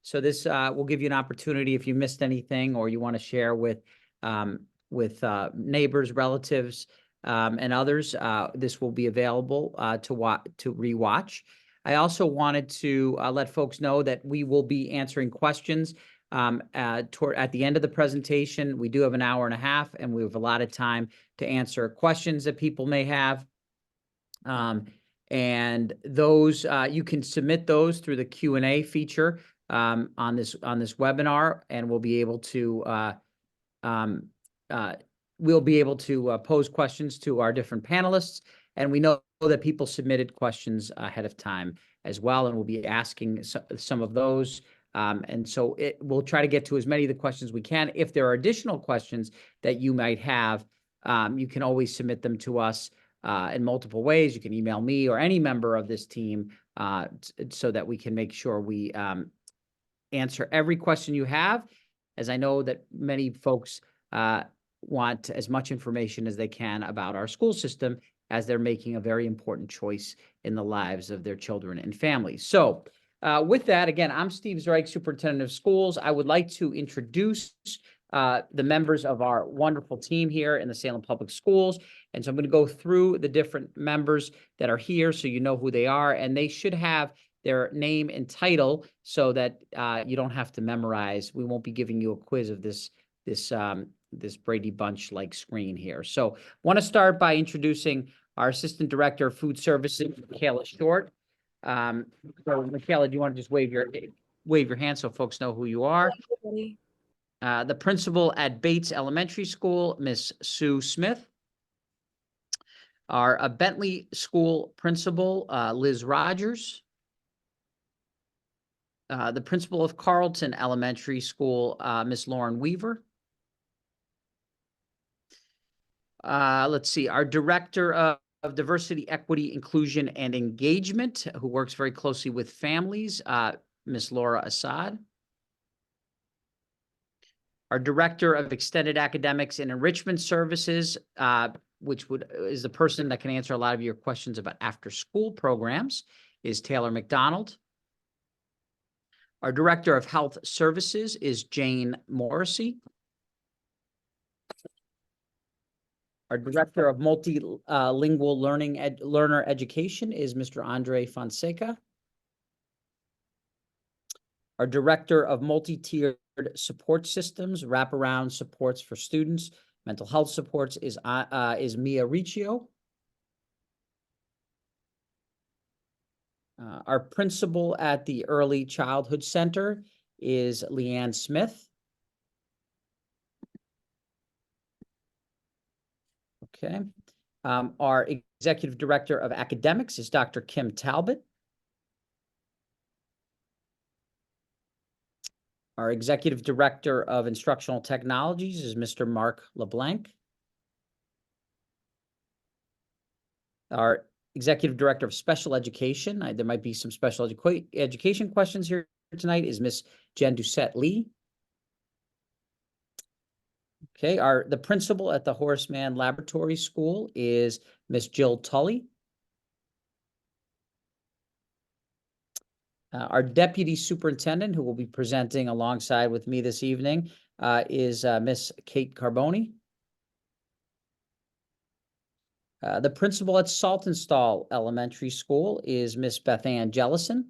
So this will give you an opportunity if you missed anything or you want to share with neighbors, relatives, and others. This will be available to rewatch. I also wanted to let folks know that we will be answering questions at the end of the presentation. We do have an hour and a half, and we have a lot of time to answer questions that people may have. And those you can submit those through the Q&A feature on this webinar, and we'll be able to pose questions to our different panelists. And we know that people submitted questions ahead of time as well, and we'll be asking some of those. And so we'll try to get to as many of the questions we can. If there are additional questions that you might have, you can always submit them to us in multiple ways. You can email me or any member of this team so that we can make sure we answer every question you have, as I know that many folks want as much information as they can about our school system as they're making a very important choice in the lives of their children and families. So with that, again, I'm Steve Zreich, Superintendent of Schools. I would like to introduce the members of our wonderful team here in the Salem Public Schools. And so I'm going to go through the different members that are here so you know who they are, and they should have their name and title so that you don't have to memorize. We won't be giving you a quiz of this Brady Bunch-like screen here. So I want to start by introducing our Assistant Director of Food Services, Michaela Short. So Michaela, do you want to just wave your hand so folks know who you are? The principal at Bates Elementary School, Miss Sue Smith. Our Bentley School principal, Liz Rogers. The principal of Carlton Elementary School, Miss Lauren Weaver. Let's see, our Director of Diversity, Equity, Inclusion, and Engagement, who works very closely with families, Miss Laura Assad. Our Director of Extended Academics and Enrichment Services, which is the person that can answer a lot of your questions about after-school programs, is Taylor McDonald. Our Director of Health Services is Jane Morrissey. Our Director of Multilingual Learner Education is Mr. Andre Fonseca. Our Director of Multi-Tiered Support Systems, Wraparound Supports for Students, Mental Health Supports is Mia Riccio. Our principal at the Early Childhood Center is Leanne Smith. Okay. Our Executive Director of Academics is Dr. Kim Talbot. Our Executive Director of Instructional Technologies is Mr. Mark LeBlanc. Our Executive Director of Special Education, there might be some special education questions here tonight, is Miss Jen Doucette Lee. Okay, the principal at the Horace Mann Laboratory School is Miss Jill Tully. Our deputy superintendent, who will be presenting alongside with me this evening, is Miss Kate Carboni. The principal at Saltonstall Elementary School is Miss Beth Ann Jellison.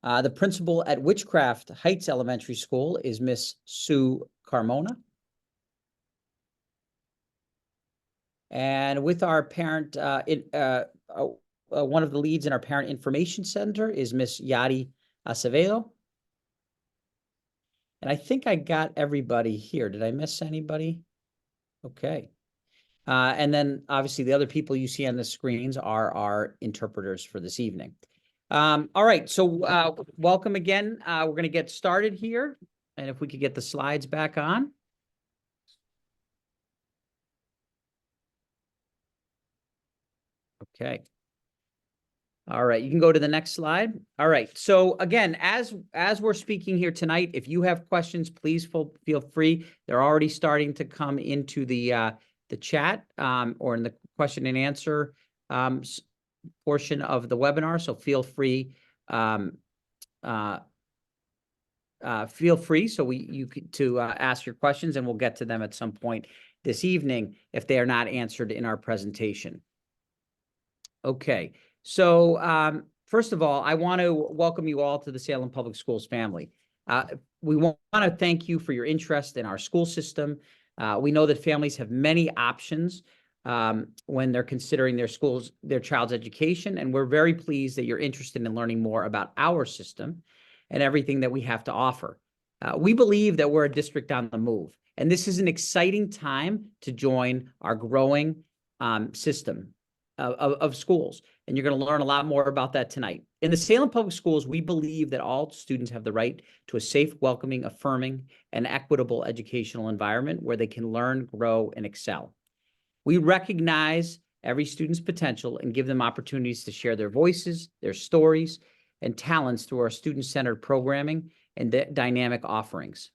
The principal at Witchcraft Heights Elementary School is Miss Sue Carmona. And with our parent, one of the leads in our Parent Information Center is Miss Yadi Acevedo. And I think I got everybody here. Did I miss anybody? Okay. And then obviously the other people you see on the screens are our interpreters for this evening. All right, so welcome again. We're going to get started here. And if we could get the slides back on. Okay. All right, you can go to the next slide. All right, so again, as we're speaking here tonight, if you have questions, please feel free. They're already starting to come into the chat or in the question and answer portion of the webinar, so feel free feel free to ask your questions, and we'll get to them at some point this evening if they are not answered in our presentation. Okay, so first of all, I want to welcome you all to the Salem Public Schools family. We want to thank you for your interest in our school system. We know that families have many options when they're considering their child's education, and we're very pleased that you're interested in learning more about our system and everything that we have to offer. We believe that we're a district on the move, and this is an exciting time to join our growing system of schools, and you're going to learn a lot more about that tonight. In the Salem Public Schools, we believe that all students have the right to a safe, welcoming, affirming, and equitable educational environment where they can learn, grow, and excel. We recognize every student's potential and give them opportunities to share their voices, their stories, and talents through our student-centered programming and dynamic offerings.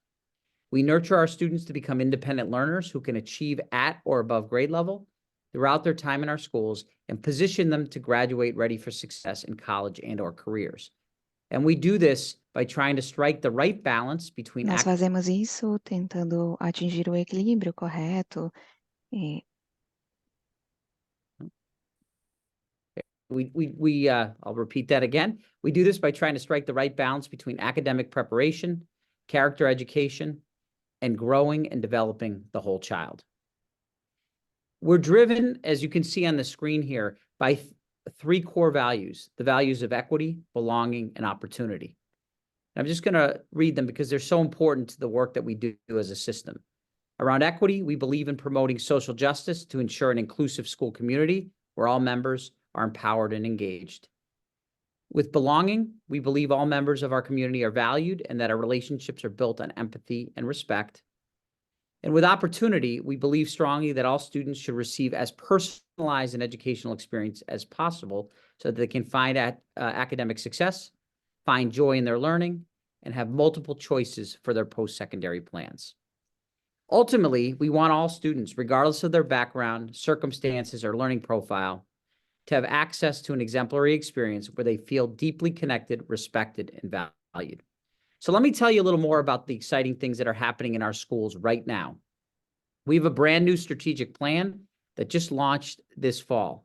We nurture our students to become independent learners who can achieve at or above grade level throughout their time in our schools and position them to graduate ready for success in college and/or careers. And we do this by trying to strike the right balance between Nós fazemos isso tentando atingir o equilíbrio correto. I'll repeat that again. We do this by trying to strike the right balance between academic preparation, character education, and growing and developing the whole child. We're driven, as you can see on the screen here, by three core values: the values of equity, belonging, and opportunity. And I'm just going to read them because they're so important to the work that we do as a system. Around equity, we believe in promoting social justice to ensure an inclusive school community where all members are empowered and engaged. With belonging, we believe all members of our community are valued and that our relationships are built on empathy and respect. And with opportunity, we believe strongly that all students should receive as personalized an educational experience as possible so that they can find academic success, find joy in their learning, and have multiple choices for their post-secondary plans. Ultimately, we want all students, regardless of their background, circumstances, or learning profile, to have access to an exemplary experience where they feel deeply connected, respected, and valued. So let me tell you a little more about the exciting things that are happening in our schools right now. We have a brand new strategic plan that just launched this fall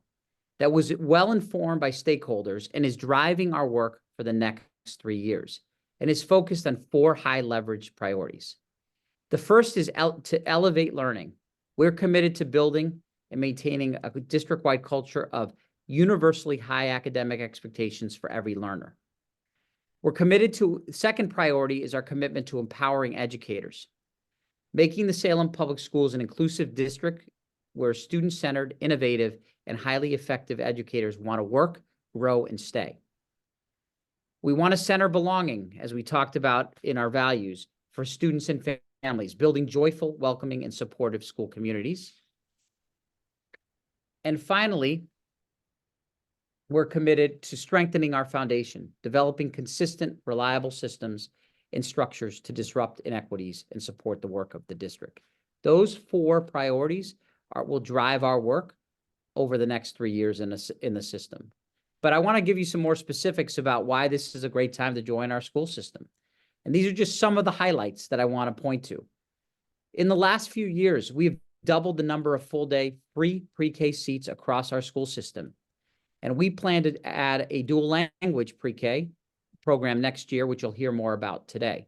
that was well informed by stakeholders and is driving our work for the next 3 years and is focused on 4 high leverage priorities. The first is to elevate learning. We're committed to building and maintaining a district-wide culture of universally high academic expectations for every learner. We're committed to, second priority is our commitment to empowering educators, making the Salem Public Schools an inclusive district where student-centered, innovative, and highly effective educators want to work, grow, and stay. We want to center belonging, as we talked about in our values, for students and families, building joyful, welcoming, and supportive school communities. And finally, we're committed to strengthening our foundation, developing consistent, reliable systems and structures to disrupt inequities and support the work of the district. Those 4 priorities will drive our work over the next 3 years in the system. But I want to give you some more specifics about why this is a great time to join our school system. And these are just some of the highlights that I want to point to. In the last few years, we've doubled the number of full-day free pre-K seats across our school system. And we plan to add a dual language pre-K program next year, which you'll hear more about today.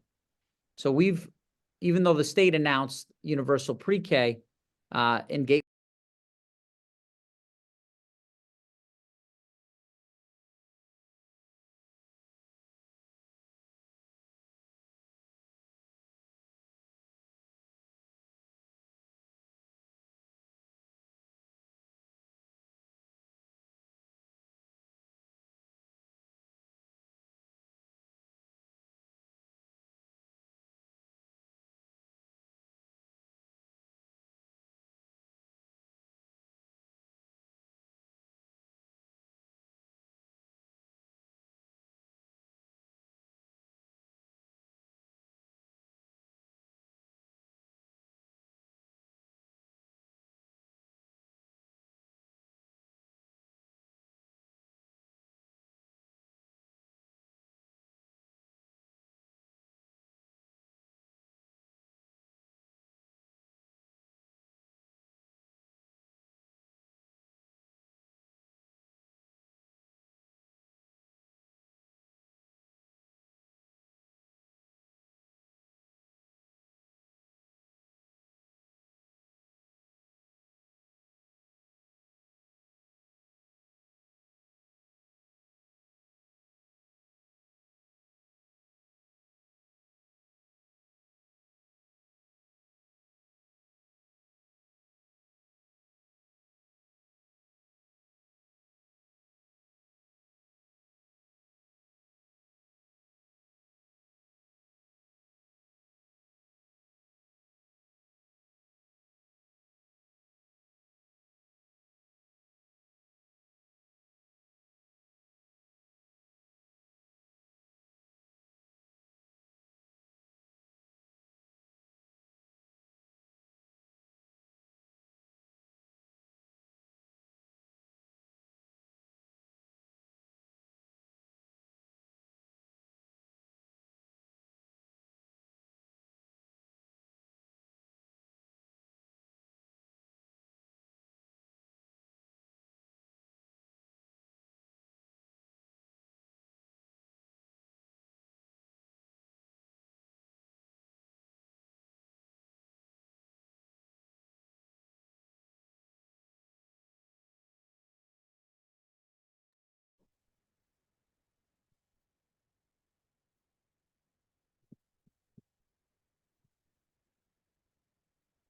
So even though the state announced universal pre-K in Gateway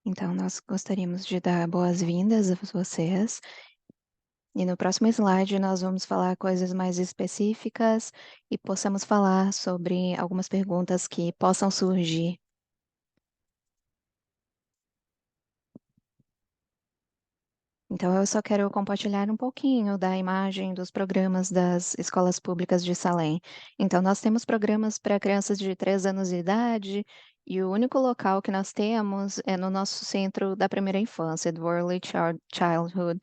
Então, nós gostaríamos de dar boas-vindas a vocês. E no próximo slide, nós vamos falar coisas mais específicas e possamos falar sobre algumas perguntas que possam surgir. Então, eu só quero compartilhar um pouquinho da imagem dos programas das escolas públicas de Salem. Então, nós temos programas para crianças de 3 anos de idade, e o único local que nós temos é no nosso centro da primeira infância, do Early Childhood.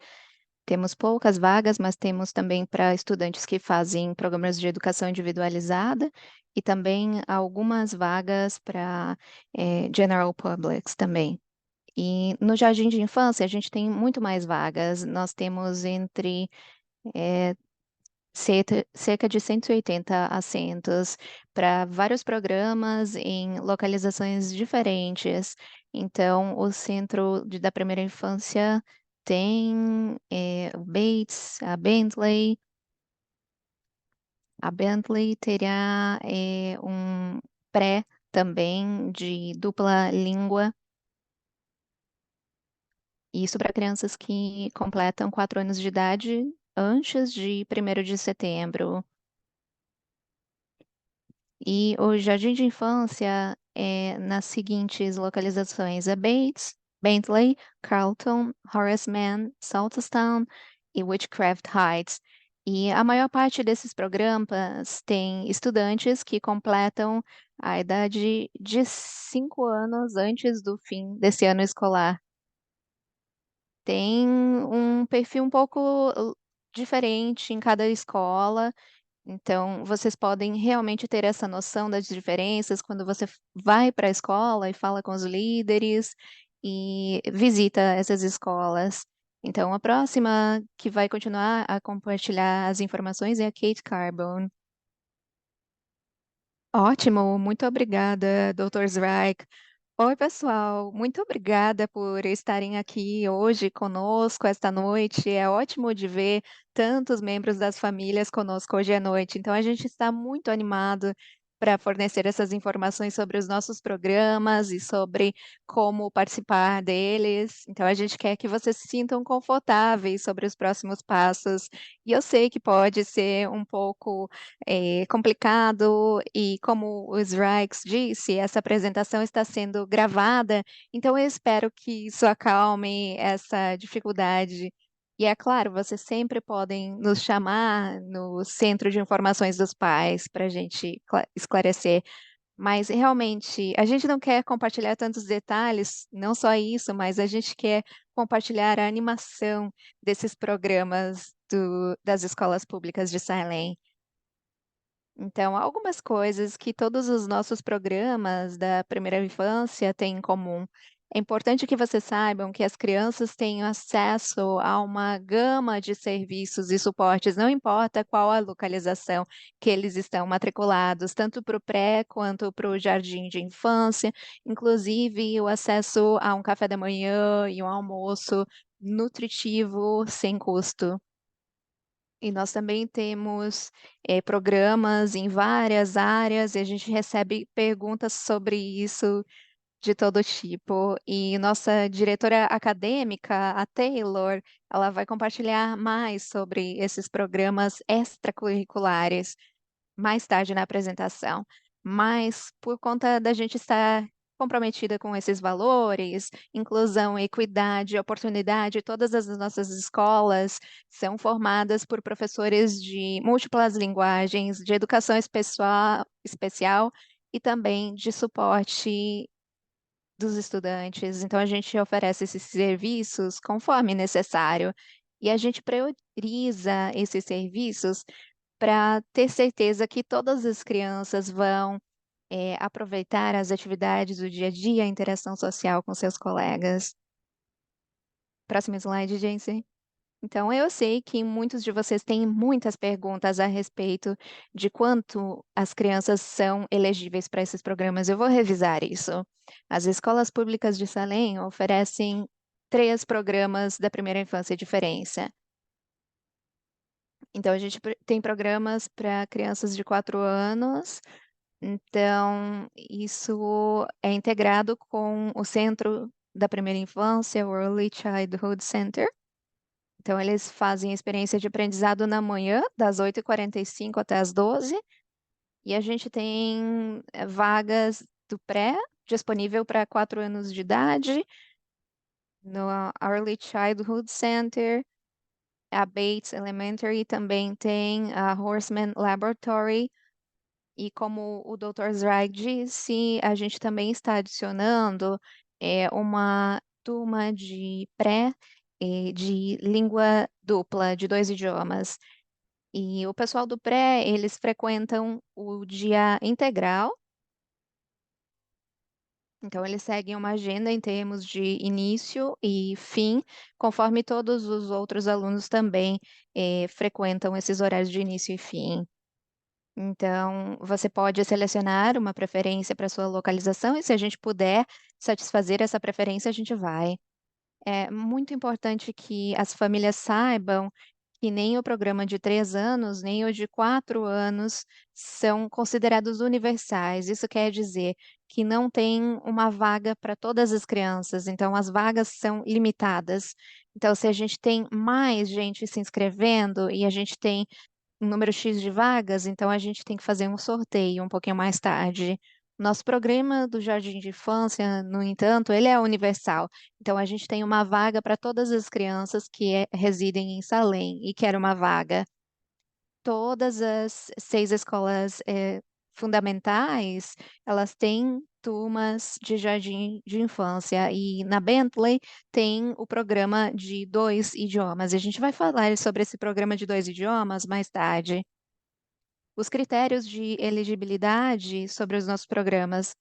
Temos poucas vagas, mas temos também para estudantes que fazem programas de educação individualizada e também algumas vagas para General Publics também. E no jardim de infância, a gente tem muito mais vagas. Nós temos entre cerca de 180 assentos para vários programas em localizações diferentes. Então, o centro da primeira infância tem o Bates, a Bentley. A Bentley terá um pré também de dupla língua. Isso para crianças que completam 4 anos de idade antes de 1º de setembro. E o jardim de infância é nas seguintes localizações: a Bates, Bentley, Carlton, Horace Mann, Salterstown e Witchcraft Heights. E a maior parte desses programas tem estudantes que completam a idade de 5 anos antes do fim desse ano escolar. Tem um perfil um pouco diferente em cada escola, então vocês podem realmente ter essa noção das diferenças quando você vai para a escola e fala com os líderes e visita essas escolas. Então, a próxima que vai continuar a compartilhar as informações é a Kate Carbone. Ótimo, muito obrigada, Dr. Zweig. Oi, pessoal, muito obrigada por estarem aqui hoje conosco esta noite. É ótimo de ver tantos membros das famílias conosco hoje à noite. Então, a gente está muito animado para fornecer essas informações sobre os nossos programas e sobre como participar deles. Então, a gente quer que vocês se sintam confortáveis sobre os próximos passos. E eu sei que pode ser um pouco complicado e, como o Srikes disse, essa apresentação está sendo gravada, então eu espero que isso acalme essa dificuldade. E é claro, vocês sempre podem nos chamar no Centro de Informações dos Pais para a gente esclarecer. Mas realmente, a gente não quer compartilhar tantos detalhes, não só isso, mas a gente quer compartilhar a animação desses programas das escolas públicas de Salem. Então, algumas coisas que todos os nossos programas da primeira infância têm em comum. É importante que vocês saibam que as crianças têm acesso a uma gama de serviços e suportes, não importa qual a localização que eles estão matriculados, tanto para o pré quanto para o jardim de infância, inclusive o acesso a um café da manhã e um almoço nutritivo sem custo. E nós também temos programas em várias áreas, e a gente recebe perguntas sobre isso de todo tipo. E nossa diretora acadêmica, a Taylor, ela vai compartilhar mais sobre esses programas extracurriculares mais tarde na apresentação. Mas por conta da gente estar comprometida com esses valores, inclusão, equidade, oportunidade, todas as nossas escolas são formadas por professores de múltiplas linguagens, de educação especial e também de suporte dos estudantes. Então, a gente oferece esses serviços conforme necessário e a gente prioriza esses serviços para ter certeza que todas as crianças vão aproveitar as atividades do dia a dia, a interação social com seus colegas. Próximo slide, Jensen. Então, eu sei que muitos de vocês têm muitas perguntas a respeito de quanto as crianças são elegíveis para esses programas. Eu vou revisar isso. As escolas públicas de Salem oferecem 3 programas da primeira infância diferença. Então, a gente tem programas para crianças de 4 anos. Então, isso é integrado com o centro da primeira infância, o Early Childhood Center. Então, eles fazem experiência de aprendizado na manhã, das 8h45 até as 12h, e a gente tem vagas do pré disponível para 4 anos de idade, no Early Childhood Center, a Bates Elementary também tem a Horseman Laboratory, e como o Dr. Zweig disse, a gente também está adicionando uma turma de pré de língua dupla, de 2 idiomas. E o pessoal do pré, eles frequentam o dia integral, então eles seguem uma agenda em termos de início e fim, conforme todos os outros alunos também frequentam esses horários de início e fim. Então, você pode selecionar uma preferência para sua localização e se a gente puder satisfazer essa preferência, a gente vai. É muito importante que as famílias saibam que nem o programa de 3 anos, nem o de 4 anos são considerados universais. Isso quer dizer que não tem uma vaga para todas as crianças, então as vagas são limitadas. Então, se a gente tem mais gente se inscrevendo e a gente tem um número X de vagas, então a gente tem que fazer um sorteio um pouquinho mais tarde. Nosso programa do jardim de infância, no entanto, ele é universal. Então a gente tem uma vaga para todas as crianças que residem em Salem e querem uma vaga. Todas as 6 escolas fundamentais, elas têm turmas de jardim de infância e na Bentley tem o programa de 2 idiomas. E a gente vai falar sobre esse programa de 2 idiomas mais tarde. Os critérios de elegibilidade sobre os nossos programas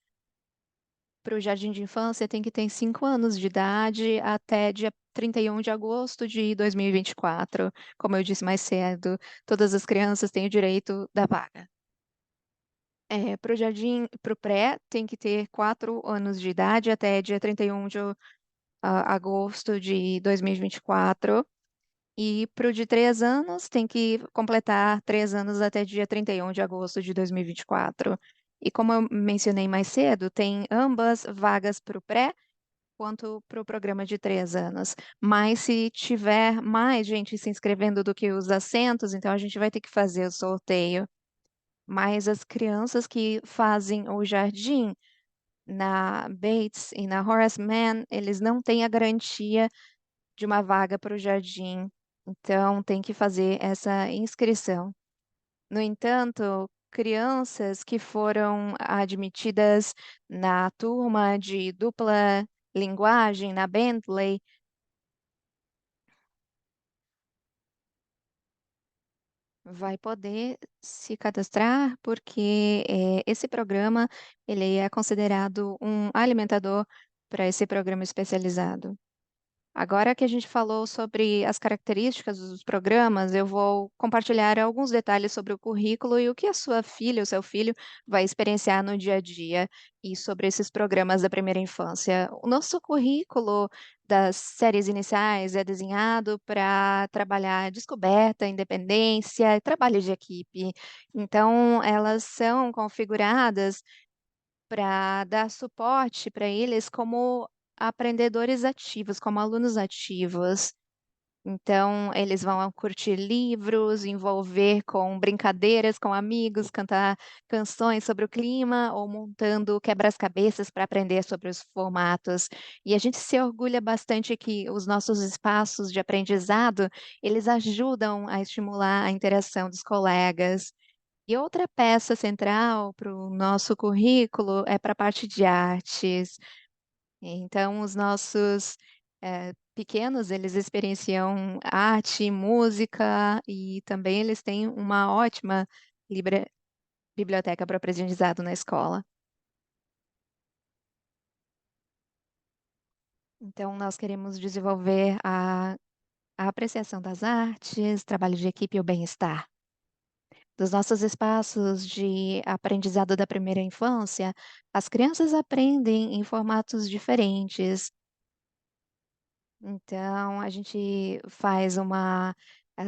para o jardim de infância tem que ter 5 anos de idade até dia 31 de agosto de 2024. Como eu disse mais cedo, todas as crianças têm o direito da vaga. Para o jardim, para o pré, tem que ter 4 anos de idade até dia 31 de agosto de 2024. E para o de 3 anos, tem que completar 3 anos até dia 31 de agosto de 2024. E como eu mencionei mais cedo, tem ambas vagas para o pré quanto para o programa de 3 anos. Mas se tiver mais gente se inscrevendo do que os assentos, então a gente vai ter que fazer o sorteio. Mas as crianças que fazem o jardim na Bates e na Horace Mann, eles não têm a garantia de uma vaga para o jardim, então tem que fazer essa inscrição. No entanto, crianças que foram admitidas na turma de dupla linguagem na Bentley vai poder se cadastrar porque esse programa ele é considerado um alimentador para esse programa especializado. Agora que a gente falou sobre as características dos programas, eu vou compartilhar alguns detalhes sobre o currículo e o que a sua filha, o seu filho, vai experienciar no dia a dia e sobre esses programas da primeira infância. O nosso currículo das séries iniciais é desenhado para trabalhar descoberta, independência e trabalho de equipe. Então, elas são configuradas para dar suporte para eles como aprendedores ativos, como alunos ativos. Então, eles vão curtir livros, envolver com brincadeiras com amigos, cantar canções sobre o clima ou montando quebra-cabeças para aprender sobre os formatos. E a gente se orgulha bastante que os nossos espaços de aprendizado, eles ajudam a estimular a interação dos colegas. E outra peça central para o nosso currículo é para a parte de artes. Então, os nossos pequenos, eles experienciam arte, música e também eles têm uma ótima biblioteca para aprendizado na escola. Então, nós queremos desenvolver a apreciação das artes, trabalho de equipe e o bem-estar. Dos nossos espaços de aprendizado da primeira infância, as crianças aprendem em formatos diferentes. Então, a gente faz uma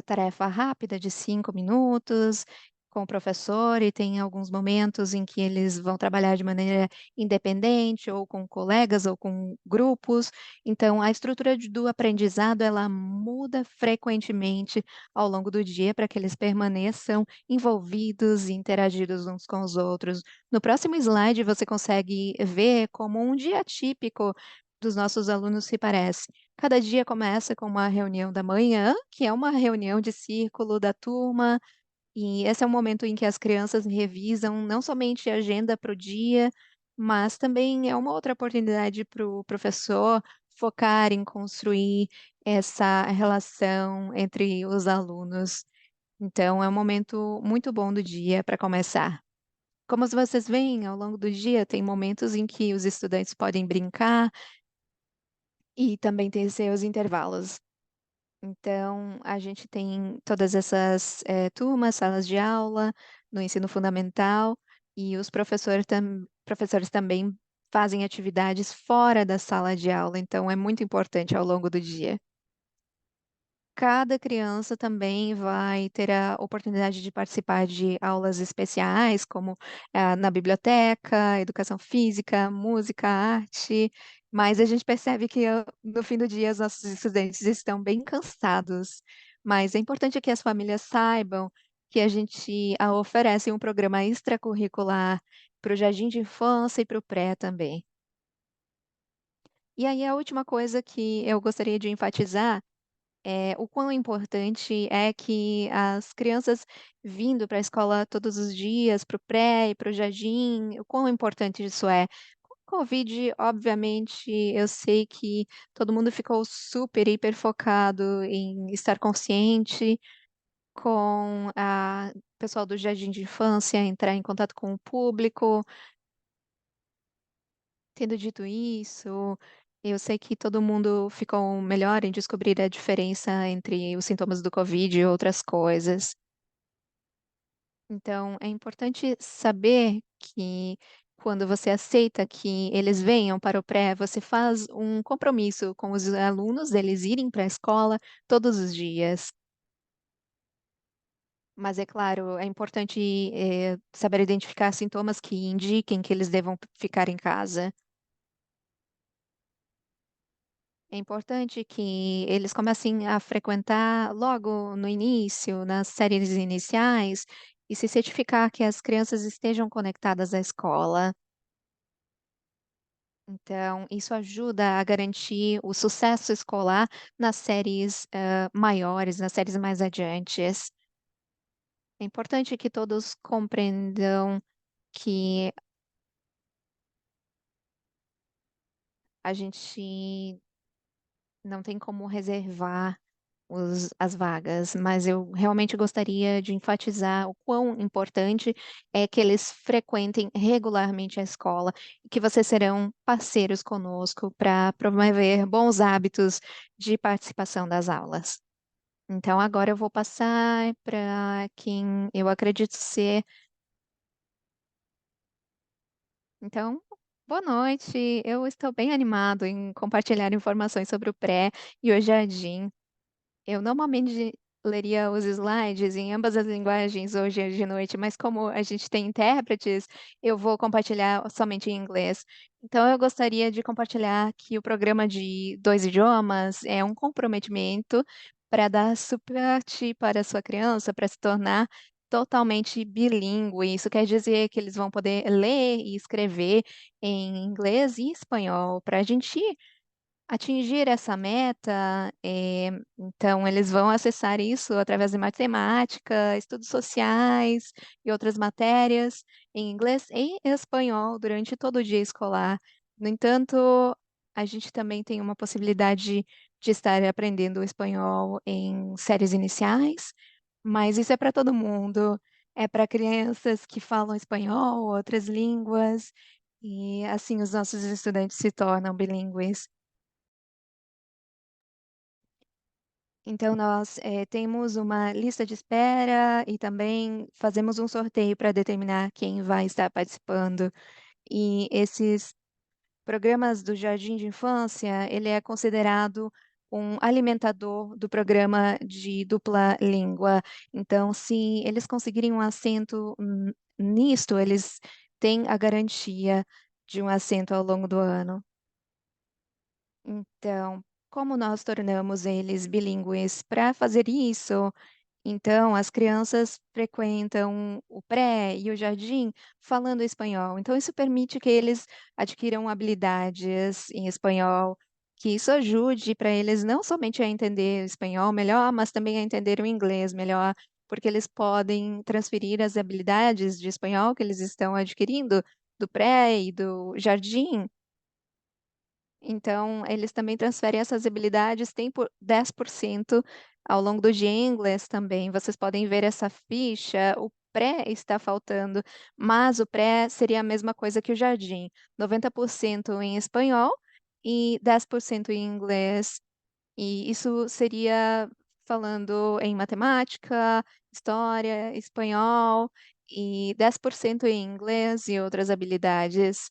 tarefa rápida de 5 minutos, com o professor e tem alguns momentos em que eles vão trabalhar de maneira independente ou com colegas ou com grupos. Então, a estrutura do aprendizado, ela muda frequentemente ao longo do dia para que eles permaneçam envolvidos e interagidos uns com os outros. No próximo slide, você consegue ver como um dia típico dos nossos alunos se parece. Cada dia começa com uma reunião da manhã, que é uma reunião de círculo da turma, e esse é o momento em que as crianças revisam não somente a agenda para o dia, mas também é uma outra oportunidade para o professor focar em construir essa relação entre os alunos. Então, é um momento muito bom do dia para começar. Como vocês veem, ao longo do dia, tem momentos em que os estudantes podem brincar e também ter seus intervalos. Então, a gente tem todas essas turmas, salas de aula, no ensino fundamental, e os professores também fazem atividades fora da sala de aula, então é muito importante ao longo do dia. Cada criança também vai ter a oportunidade de participar de aulas especiais, como na biblioteca, educação física, música, arte, mas a gente percebe que no fim do dia os nossos estudantes estão bem cansados. Mas é importante que as famílias saibam que a gente oferece um programa extracurricular para o jardim de infância e para o pré também. E aí a última coisa que eu gostaria de enfatizar o quão importante é que as crianças vindo para a escola todos os dias, para o pré e para o jardim, o quão importante isso é. Com o Covid, obviamente, eu sei que todo mundo ficou super, hiper focado em estar consciente com a pessoal do jardim de infância, entrar em contato com o público. Tendo dito isso, eu sei que todo mundo ficou melhor em descobrir a diferença entre os sintomas do Covid e outras coisas. Então, é importante saber que quando você aceita que eles venham para o pré, você faz um compromisso com os alunos deles irem para a escola todos os dias. Mas é claro, é importante, saber identificar sintomas que indiquem que eles devam ficar em casa. É importante que eles comecem a frequentar logo no início, nas séries iniciais, e se certificar que as crianças estejam conectadas à escola. Então, isso ajuda a garantir o sucesso escolar nas séries, maiores, nas séries mais adiantes. É importante que todos compreendam que a gente não tem como reservar as vagas, mas eu realmente gostaria de enfatizar o quão importante é que eles frequentem regularmente a escola e que vocês serão parceiros conosco para promover bons hábitos de participação das aulas. Então, agora eu vou passar para quem eu acredito ser. Então, boa noite. Eu estou bem animado em compartilhar informações sobre o pré e o jardim. Eu normalmente leria os slides em ambas as linguagens hoje de noite, mas como a gente tem intérpretes, eu vou compartilhar somente em inglês. Então, eu gostaria de compartilhar que o programa de 2 idiomas é um comprometimento para dar suporte para a sua criança, para se tornar totalmente bilíngue. Isso quer dizer que eles vão poder ler e escrever em inglês e espanhol, para a gente atingir essa meta, então eles vão acessar isso através de matemática, estudos sociais e outras matérias em inglês e espanhol durante todo o dia escolar. No entanto, a gente também tem uma possibilidade de estar aprendendo o espanhol em séries iniciais, mas isso é para todo mundo. É para crianças que falam espanhol, outras línguas, e assim os nossos estudantes se tornam bilíngues. Então, nós temos uma lista de espera e também fazemos um sorteio para determinar quem vai estar participando. E esses programas do jardim de infância, ele é considerado um alimentador do programa de dupla língua. Então, se eles conseguirem um assento nisto, eles têm a garantia de um assento ao longo do ano. Então, como nós tornamos eles bilíngues para fazer isso? Então, as crianças frequentam o pré e o jardim falando espanhol. Então, isso permite que eles adquiram habilidades em espanhol, que isso ajude para eles não somente a entender o espanhol melhor, mas também a entender o inglês melhor, porque eles podem transferir as habilidades de espanhol que eles estão adquirindo do pré e do jardim. Então, eles também transferem essas habilidades, tem por 10% ao longo do dia em inglês também. Vocês podem ver essa ficha, o pré está faltando, mas o pré seria a mesma coisa que o jardim, 90% em espanhol e 10% em inglês. E isso seria falando em matemática, história, espanhol e 10% em inglês e outras habilidades.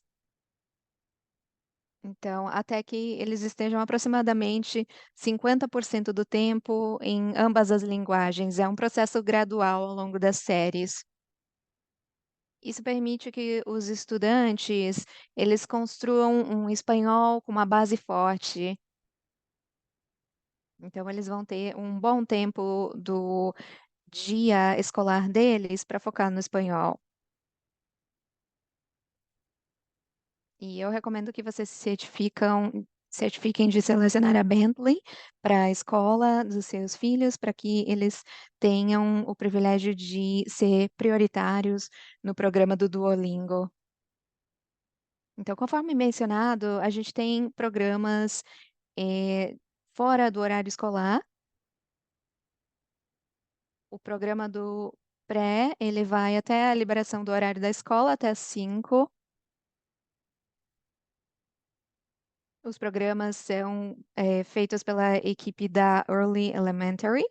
Então, até que eles estejam aproximadamente 50% do tempo em ambas as linguagens. É um processo gradual ao longo das séries. Isso permite que os estudantes, eles construam um espanhol com uma base forte. Então, eles vão ter um bom tempo do dia escolar deles para focar no espanhol. E eu recomendo que vocês certifiquem de selecionar a Bentley para a escola dos seus filhos, para que eles tenham o privilégio de ser prioritários no programa do Duolingo. Então, conforme mencionado, a gente tem programas fora do horário escolar. O programa do pré, ele vai até a liberação do horário da escola, até às 5. Os programas são feitos pela equipe da Early Elementary.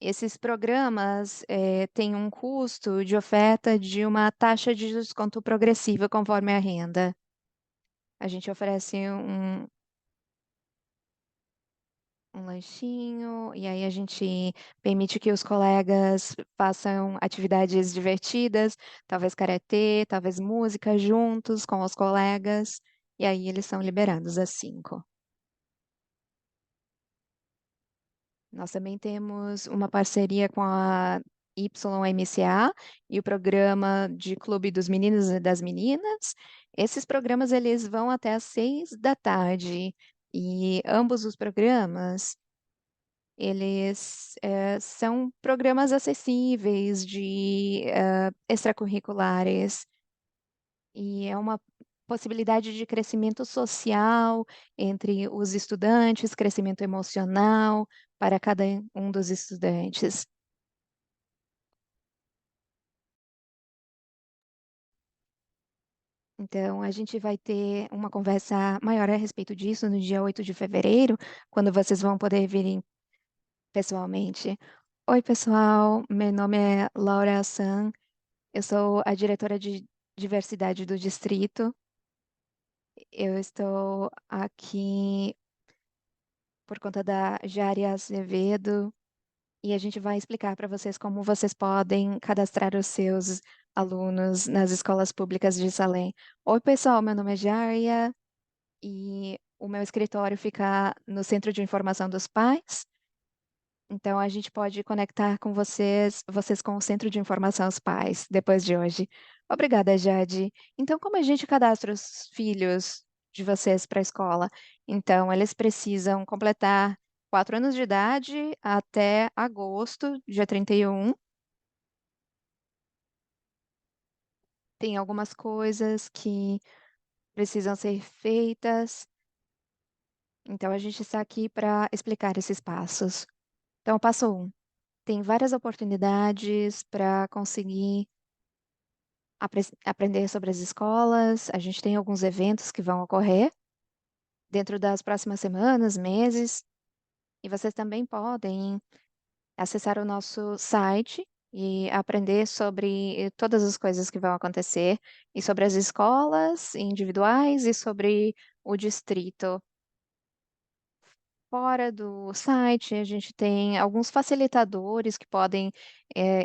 Esses programas têm um custo de oferta de uma taxa de desconto progressiva conforme a renda. A gente oferece um lanchinho, e aí a gente permite que os colegas façam atividades divertidas, talvez karatê, talvez música juntos com os colegas, e aí eles são liberados às 5. Nós também temos uma parceria com a YMCA e o programa de Clube dos Meninos e das Meninas. Esses programas eles vão até às 6 da tarde e ambos os programas eles são programas acessíveis de extracurriculares e é uma possibilidade de crescimento social entre os estudantes, crescimento emocional para cada um dos estudantes. Então, a gente vai ter uma conversa maior a respeito disso no dia 8 de fevereiro, quando vocês vão poder vir pessoalmente. Oi, pessoal, meu nome é Laura San, eu sou a diretora de diversidade do distrito. Eu estou aqui por conta da Jari Azevedo e a gente vai explicar para vocês como vocês podem cadastrar os seus alunos nas escolas públicas de Salem. Oi, pessoal, meu nome é Jaria e o meu escritório fica no Centro de Informação dos Pais. Então, a gente pode conectar com vocês com o Centro de Informação dos Pais depois de hoje. Obrigada, Jade. Então, como a gente cadastra os filhos de vocês para a escola? Então, eles precisam completar 4 anos de idade até agosto, dia 31. Tem algumas coisas que precisam ser feitas. Então, a gente está aqui para explicar esses passos. Então, passo 1. Tem várias oportunidades para conseguir aprender sobre as escolas. A gente tem alguns eventos que vão ocorrer dentro das próximas semanas, meses, e vocês também podem acessar o nosso site e aprender sobre todas as coisas que vão acontecer, e sobre as escolas individuais e sobre o distrito. Fora do site, a gente tem alguns facilitadores que podem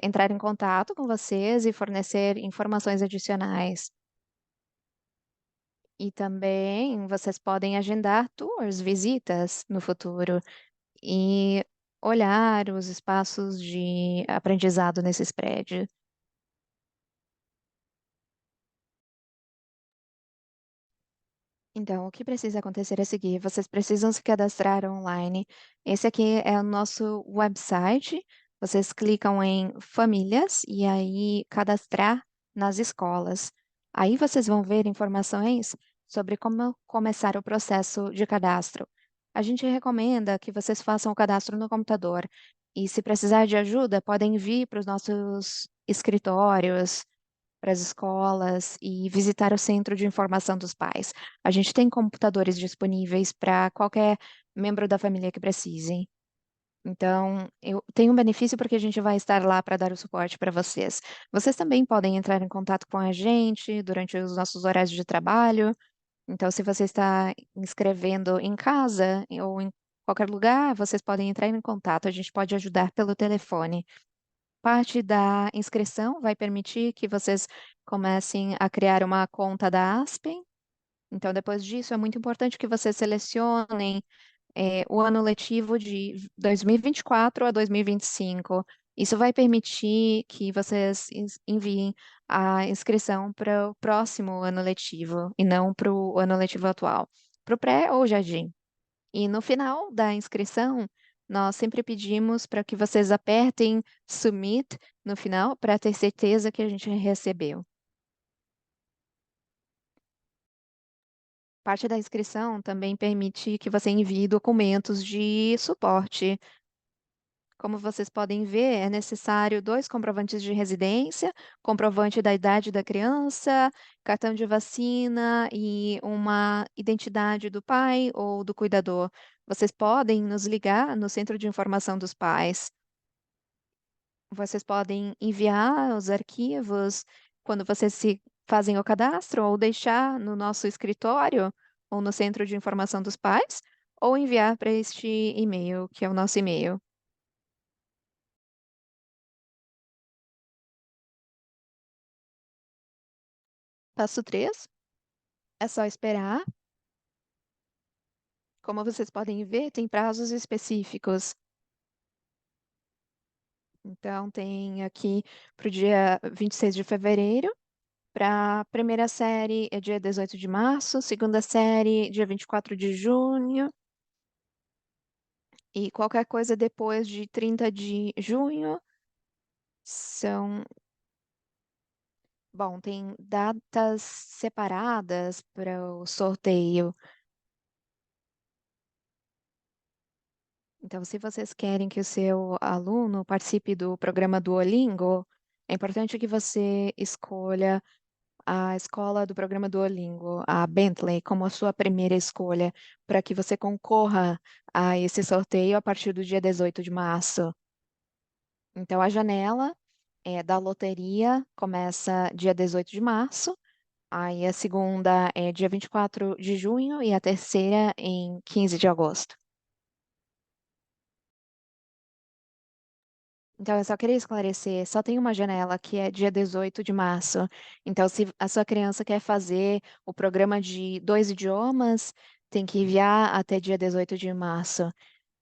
entrar em contato com vocês e fornecer informações adicionais. E também vocês podem agendar tours, visitas no futuro e olhar os espaços de aprendizado nesses prédios. Então, o que precisa acontecer é o seguinte: vocês precisam se cadastrar online. Esse aqui é o nosso website. Vocês clicam em famílias e aí cadastrar nas escolas. Aí vocês vão ver informações sobre como começar o processo de cadastro. A gente recomenda que vocês façam o cadastro no computador. E se precisar de ajuda, podem vir para os nossos escritórios, para as escolas e visitar o Centro de Informação dos Pais. A gente tem computadores disponíveis para qualquer membro da família que precise. Então, eu tenho um benefício porque a gente vai estar lá para dar o suporte para vocês. Vocês também podem entrar em contato com a gente durante os nossos horários de trabalho. Então, se você está inscrevendo em casa ou em qualquer lugar, vocês podem entrar em contato. A gente pode ajudar pelo telefone. Parte da inscrição vai permitir que vocês comecem a criar uma conta da Aspen. Então, depois disso, é muito importante que vocês selecionem o ano letivo de 2024 a 2025. Isso vai permitir que vocês enviem a inscrição para o próximo ano letivo e não para o ano letivo atual, para o pré ou jardim. E no final da inscrição, nós sempre pedimos para que vocês apertem Submit no final para ter certeza que a gente recebeu. Parte da inscrição também permite que você envie documentos de suporte. Como vocês podem ver, é necessário 2 comprovantes de residência, comprovante da idade da criança, cartão de vacina e uma identidade do pai ou do cuidador. Vocês podem nos ligar no Centro de Informação dos Pais. Vocês podem enviar os arquivos quando vocês se fazem o cadastro ou deixar no nosso escritório ou no Centro de Informação dos Pais ou enviar para este e-mail, que é o nosso e-mail. Passo 3, é só esperar. Como vocês podem ver, tem prazos específicos. Então, tem aqui para o dia 26 de fevereiro. Para a primeira série é dia 18 de março, segunda série dia 24 de junho, e qualquer coisa depois de 30 de junho são. Bom, tem datas separadas para o sorteio. Então, se vocês querem que o seu aluno participe do programa Duolingo, é importante que você escolha a escola do programa Duolingo, a Bentley, como a sua primeira escolha, para que você concorra a esse sorteio a partir do dia 18 de março. Então, a janela da loteria começa dia 18 de março, aí a segunda é dia 24 de junho e a terceira em 15 de agosto. Então, eu só queria esclarecer, só tem uma janela que é dia 18 de março. Então, se a sua criança quer fazer o programa de 2 idiomas, tem que enviar até dia 18 de março.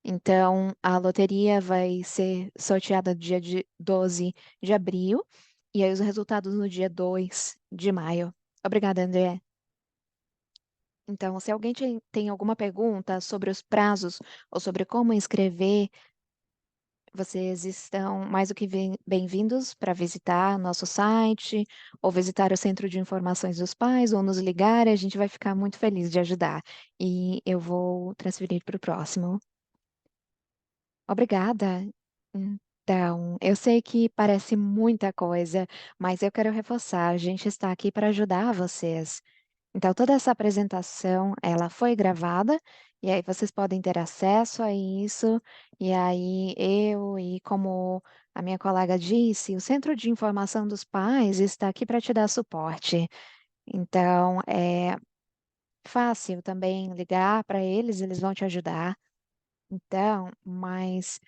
Então, a loteria vai ser sorteada dia 12 de abril e aí os resultados no dia 2 de maio. Obrigada, André. Então, se alguém tem alguma pergunta sobre os prazos ou sobre como inscrever, vocês estão mais do que bem-vindos para visitar nosso site ou visitar o Centro de Informações dos Pais ou nos ligar, a gente vai ficar muito feliz de ajudar. E eu vou transferir para o próximo. Obrigada. Então, eu sei que parece muita coisa, mas eu quero reforçar, a gente está aqui para ajudar vocês. Então, toda essa apresentação, ela foi gravada, e aí vocês podem ter acesso a isso, e aí eu, e como a minha colega disse, o Centro de Informação dos Pais está aqui para te dar suporte. Então, é fácil também ligar para eles, eles vão te ajudar. Então, mas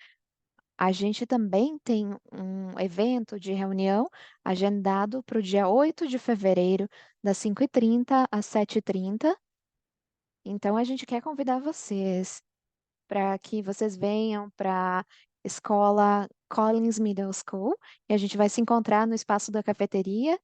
a gente também tem um evento de reunião agendado para o dia 8 de fevereiro, das 5h30 às 7h30. Então, a gente quer convidar vocês para que vocês venham para a escola Collins Middle School e a gente vai se encontrar no espaço da cafeteria.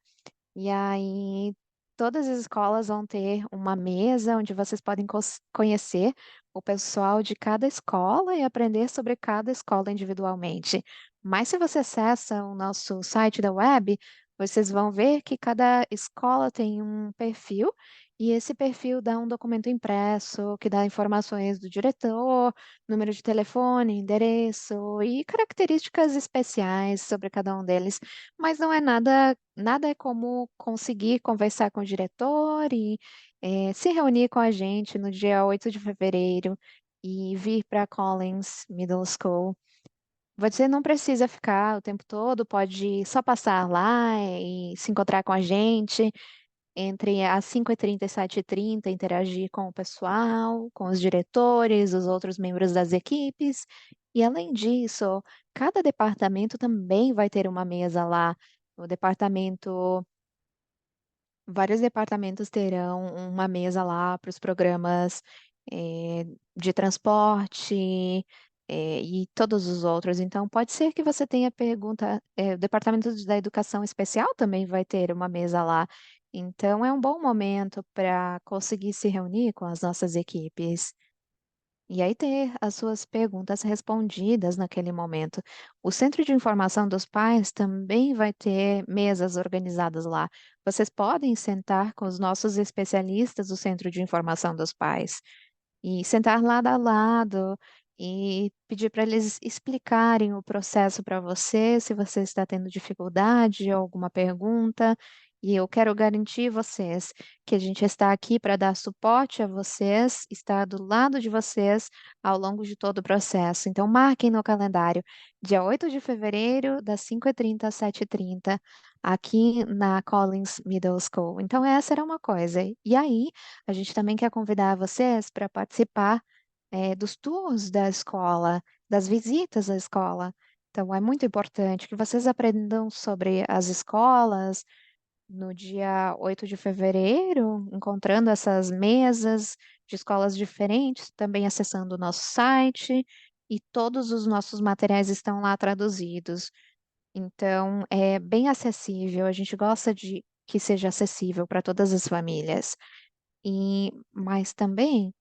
E aí, todas as escolas vão ter uma mesa onde vocês podem conhecer o pessoal de cada escola e aprender sobre cada escola individualmente. Mas se você acessa o nosso site da web, vocês vão ver que cada escola tem um perfil. E esse perfil dá um documento impresso que dá informações do diretor, número de telefone, endereço e características especiais sobre cada um deles. Mas não é nada é como conseguir conversar com o diretor e se reunir com a gente no dia 8 de fevereiro e vir para Collins Middle School. Você não precisa ficar o tempo todo, pode só passar lá e se encontrar com a gente entre as 5h30 e 7h30, interagir com o pessoal, com os diretores, os outros membros das equipes. E além disso, cada departamento também vai ter uma mesa lá. O departamento, vários departamentos terão uma mesa lá para os programas de transporte e todos os outros. Então, pode ser que você tenha pergunta. O departamento da educação especial também vai ter uma mesa lá. Então, é um bom momento para conseguir se reunir com as nossas equipes. E aí ter as suas perguntas respondidas naquele momento. O Centro de Informação dos Pais também vai ter mesas organizadas lá. Vocês podem sentar com os nossos especialistas do Centro de Informação dos Pais e sentar lado a lado e pedir para eles explicarem o processo para você, se você está tendo dificuldade ou alguma pergunta. E eu quero garantir vocês que a gente está aqui para dar suporte a vocês, estar do lado de vocês ao longo de todo o processo. Então, marquem no calendário, dia 8 de fevereiro, das 5h30 às 7h30, aqui na Collins Middle School. Então, essa era uma coisa. E aí, a gente também quer convidar vocês para participar dos tours da escola, das visitas à escola. Então, é muito importante que vocês aprendam sobre as escolas no dia 8 de fevereiro, encontrando essas mesas de escolas diferentes, também acessando o nosso site, e todos os nossos materiais estão lá traduzidos. Então, é bem acessível, a gente gosta de que seja acessível para todas as famílias. Mas também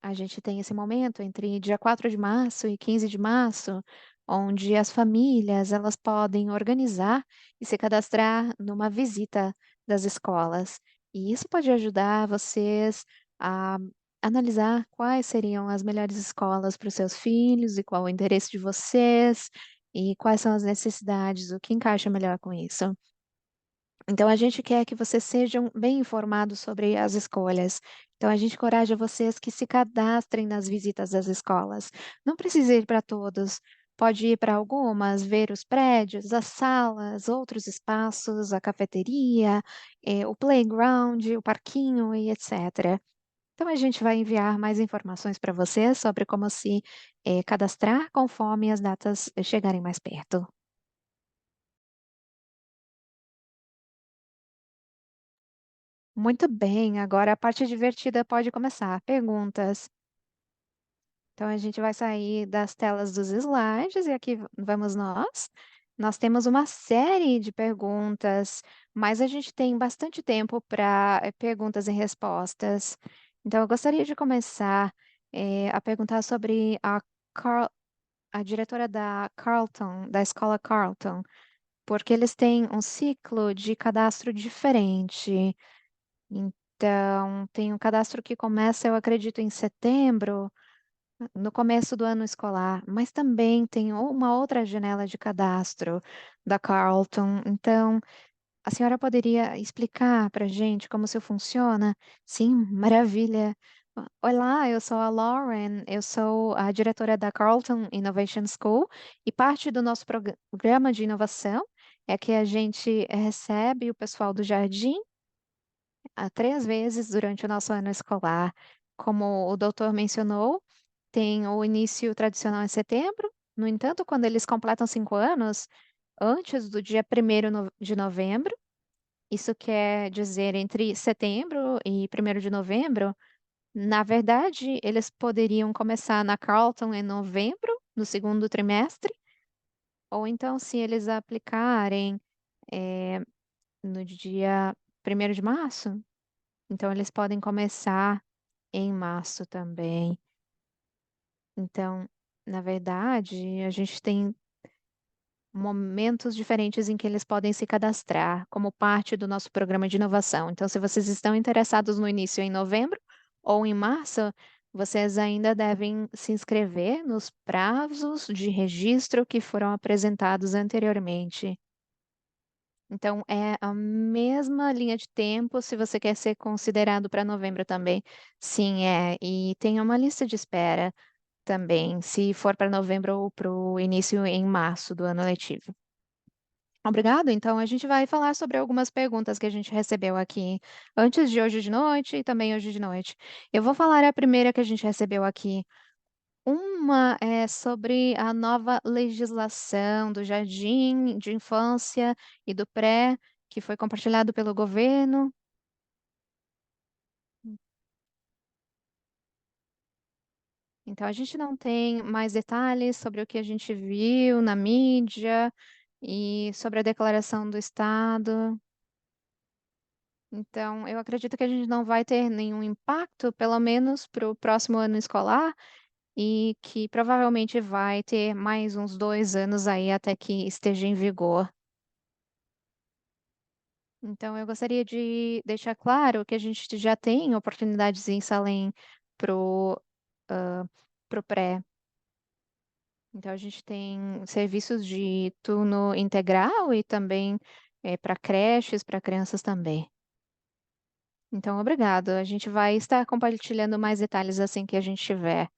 a gente tem esse momento entre dia 4 de março e 15 de março, onde as famílias elas podem organizar e se cadastrar numa visita das escolas. E isso pode ajudar vocês a analisar quais seriam as melhores escolas para os seus filhos e qual o interesse de vocês e quais são as necessidades, o que encaixa melhor com isso. Então, a gente quer que vocês sejam bem informados sobre as escolhas. Então, a gente encoraja vocês que se cadastrem nas visitas das escolas. Não precisa ir para todos, pode ir para algumas, ver os prédios, as salas, outros espaços, a cafeteria, o playground, o parquinho e etc. Então, a gente vai enviar mais informações para vocês sobre como se cadastrar conforme as datas chegarem mais perto. Muito bem, agora a parte divertida pode começar. Perguntas. Então a gente vai sair das telas dos slides e aqui vamos nós. Nós temos uma série de perguntas, mas a gente tem bastante tempo para perguntas e respostas. Então eu gostaria de começar a perguntar sobre a diretora da Carleton, da escola Carleton, porque eles têm um ciclo de cadastro diferente. Então, tem um cadastro que começa, eu acredito, em setembro, no começo do ano escolar, mas também tem uma outra janela de cadastro da Carleton. Então, a senhora poderia explicar para a gente como isso funciona? Sim, maravilha. Olá, eu sou a Lauren, eu sou a diretora da Carleton Innovation School e parte do nosso programa de inovação é que a gente recebe o pessoal do jardim 3 vezes durante o nosso ano escolar, como o doutor mencionou, tem o início tradicional em setembro. No entanto, quando eles completam 5 anos, antes do dia 1º de novembro, isso quer dizer entre setembro e 1º de novembro, na verdade, eles poderiam começar na Carleton em novembro, no segundo trimestre, ou então, se eles aplicarem eh, no dia 1º de março, então eles podem começar em março também. Então, na verdade, a gente tem momentos diferentes em que eles podem se cadastrar como parte do nosso programa de inovação. Então, se vocês estão interessados no início em novembro ou em março, vocês ainda devem se inscrever nos prazos de registro que foram apresentados anteriormente. Então, é a mesma linha de tempo se você quer ser considerado para novembro também. Sim, é. E tem uma lista de espera também, se for para novembro ou para o início em março do ano letivo. Obrigado. Então, a gente vai falar sobre algumas perguntas que a gente recebeu aqui antes de hoje de noite e também hoje de noite. Eu vou falar a primeira que a gente recebeu aqui. Uma é sobre a nova legislação do jardim de infância e do pré, que foi compartilhado pelo governo. Então, a gente não tem mais detalhes sobre o que a gente viu na mídia e sobre a declaração do Estado. Então, eu acredito que a gente não vai ter nenhum impacto, pelo menos para o próximo ano escolar, e que provavelmente vai ter mais uns 2 anos aí até que esteja em vigor. Então, eu gostaria de deixar claro que a gente já tem oportunidades em Salem pro, pro pré. Então, a gente tem serviços de turno integral e também para creches, para crianças também. Então, obrigado. A gente vai estar compartilhando mais detalhes assim que a gente tiver.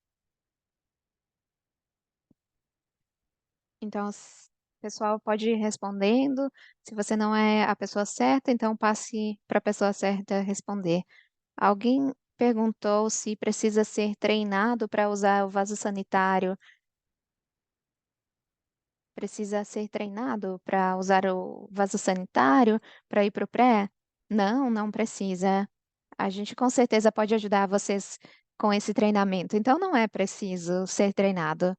Então, o pessoal pode ir respondendo. Se você não é a pessoa certa, então passe para a pessoa certa responder. Alguém perguntou se precisa ser treinado para usar o vaso sanitário. Precisa ser treinado para usar o vaso sanitário para ir para o pré? Não, não precisa. A gente com certeza pode ajudar vocês com esse treinamento. Então, não é preciso ser treinado.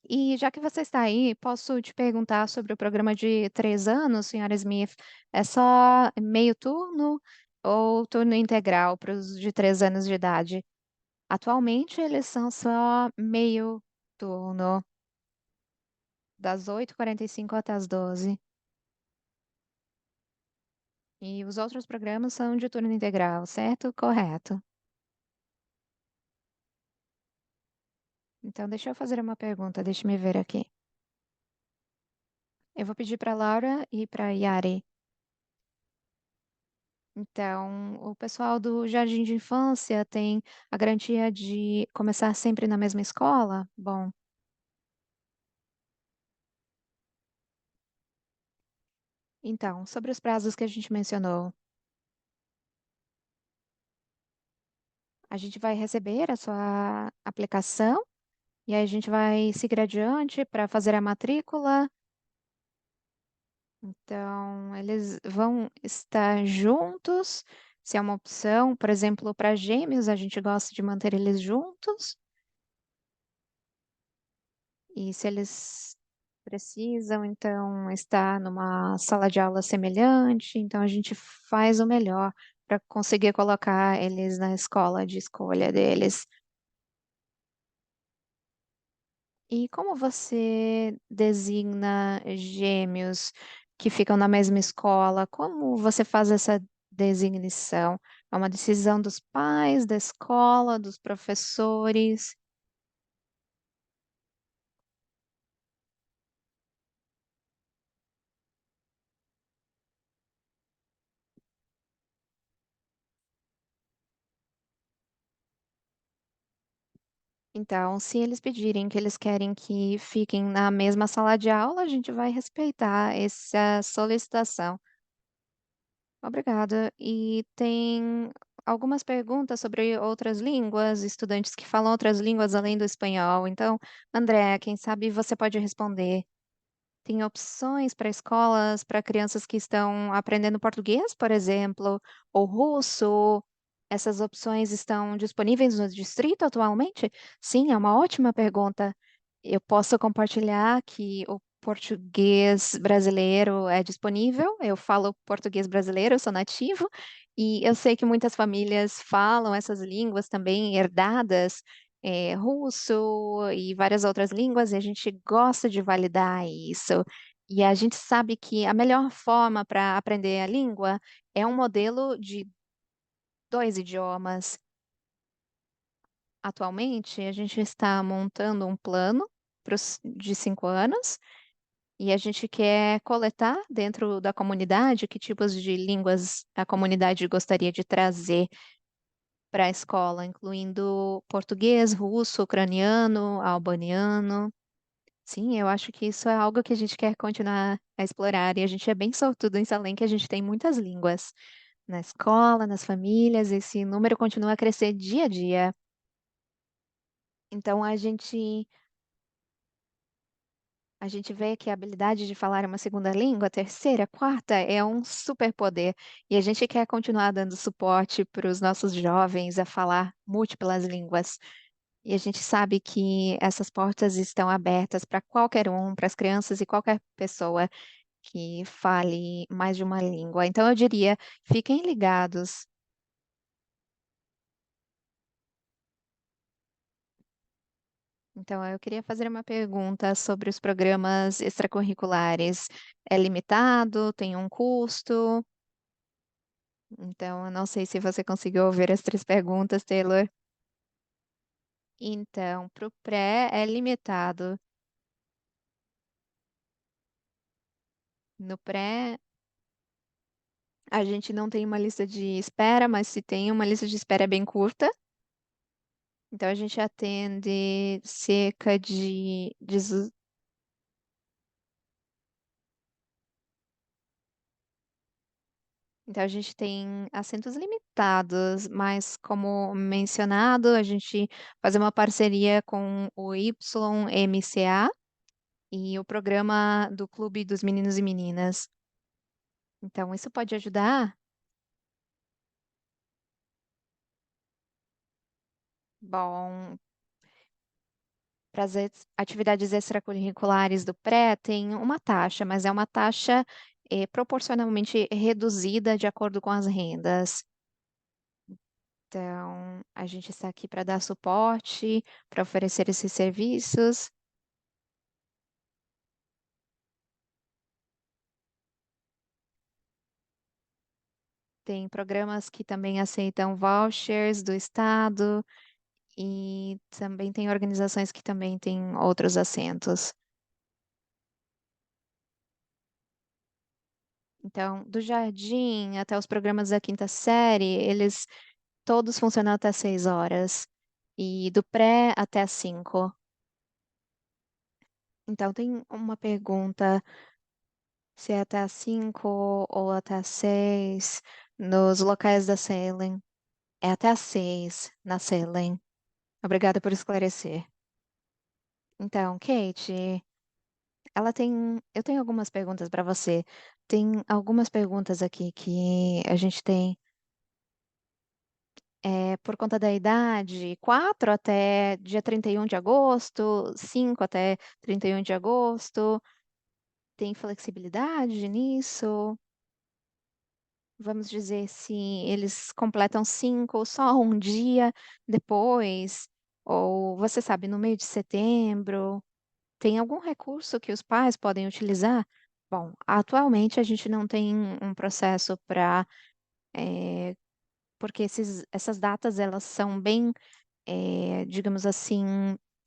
E já que você está aí, posso te perguntar sobre o programa de 3 anos, senhora Smith? É só meio turno ou turno integral para os de 3 anos de idade? Atualmente, eles são só meio turno, das 8h45 até as 12. E os outros programas são de turno integral, certo? Correto. Então, deixa eu fazer uma pergunta, deixa me ver aqui. Eu vou pedir para Laura e para Yari. Então, o pessoal do jardim de infância tem a garantia de começar sempre na mesma escola? Bom, então, sobre os prazos que a gente mencionou, a gente vai receber a sua aplicação e aí a gente vai seguir adiante para fazer a matrícula. Então, eles vão estar juntos. Se é uma opção, por exemplo, para gêmeos, a gente gosta de manter eles juntos. E se eles precisam, então, estar numa sala de aula semelhante, então a gente faz o melhor para conseguir colocar eles na escola de escolha deles. E como você designa gêmeos que ficam na mesma escola? Como você faz essa designação? É uma decisão dos pais, da escola, dos professores? Então, se eles pedirem que eles querem que fiquem na mesma sala de aula, a gente vai respeitar essa solicitação. Obrigada. E tem algumas perguntas sobre outras línguas, estudantes que falam outras línguas além do espanhol. Então, André, quem sabe você pode responder. Tem opções para escolas para crianças que estão aprendendo português, por exemplo, ou russo? Essas opções estão disponíveis no distrito atualmente? Sim, é uma ótima pergunta. Eu posso compartilhar que o português brasileiro é disponível. Eu falo português brasileiro, eu sou nativo, e eu sei que muitas famílias falam essas línguas também herdadas, russo e várias outras línguas, e a gente gosta de validar isso. E a gente sabe que a melhor forma para aprender a língua é um modelo de 2 idiomas. Atualmente, a gente está montando um plano de 5 anos, e a gente quer coletar dentro da comunidade que tipos de línguas a comunidade gostaria de trazer para a escola, incluindo português, russo, ucraniano, albaniano. Sim, eu acho que isso é algo que a gente quer continuar a explorar, e a gente é bem sortudo em Salem que a gente tem muitas línguas. Na escola, nas famílias, esse número continua a crescer dia a dia. Então a gente vê que a habilidade de falar uma segunda língua, terceira, quarta, é um superpoder, e a gente quer continuar dando suporte para os nossos jovens a falar múltiplas línguas. E a gente sabe que essas portas estão abertas para qualquer um, para as crianças e qualquer pessoa que fale mais de uma língua. Então eu diria, fiquem ligados. Então eu queria fazer uma pergunta sobre os programas extracurriculares. É limitado? Tem um custo? Então eu não sei se você conseguiu ouvir as 3 perguntas, Taylor. Então, para o pré é limitado. No pré, a gente não tem uma lista de espera, mas se tem uma lista de espera é bem curta. Então a gente atende cerca de então a gente tem assentos limitados, mas como mencionado, a gente faz uma parceria com o YMCA e o programa do Clube dos Meninos e Meninas. Então isso pode ajudar. Bom, para as atividades extracurriculares do pré tem uma taxa, mas é uma taxa proporcionalmente reduzida de acordo com as rendas. Então, a gente está aqui para dar suporte, para oferecer esses serviços. Tem programas que também aceitam vouchers do estado e também tem organizações que também têm outros assentos. Então, do jardim até os programas da quinta série, eles todos funcionam até 6 horas. E do pré até às 5. Então, tem uma pergunta se é até às 5 ou até às 6 nos locais da Salem. É até às 6 na Salem. Obrigada por esclarecer. Então, Kate, eu tenho algumas perguntas para você. Tem algumas perguntas aqui que a gente tem por conta da idade, 4 até dia 31 de agosto, 5 até 31 de agosto. Tem flexibilidade nisso? Vamos dizer se eles completam 5 só um dia depois, ou você sabe, no meio de setembro. Tem algum recurso que os pais podem utilizar? Bom, atualmente a gente não tem um processo para, porque essas datas elas são bem, digamos assim,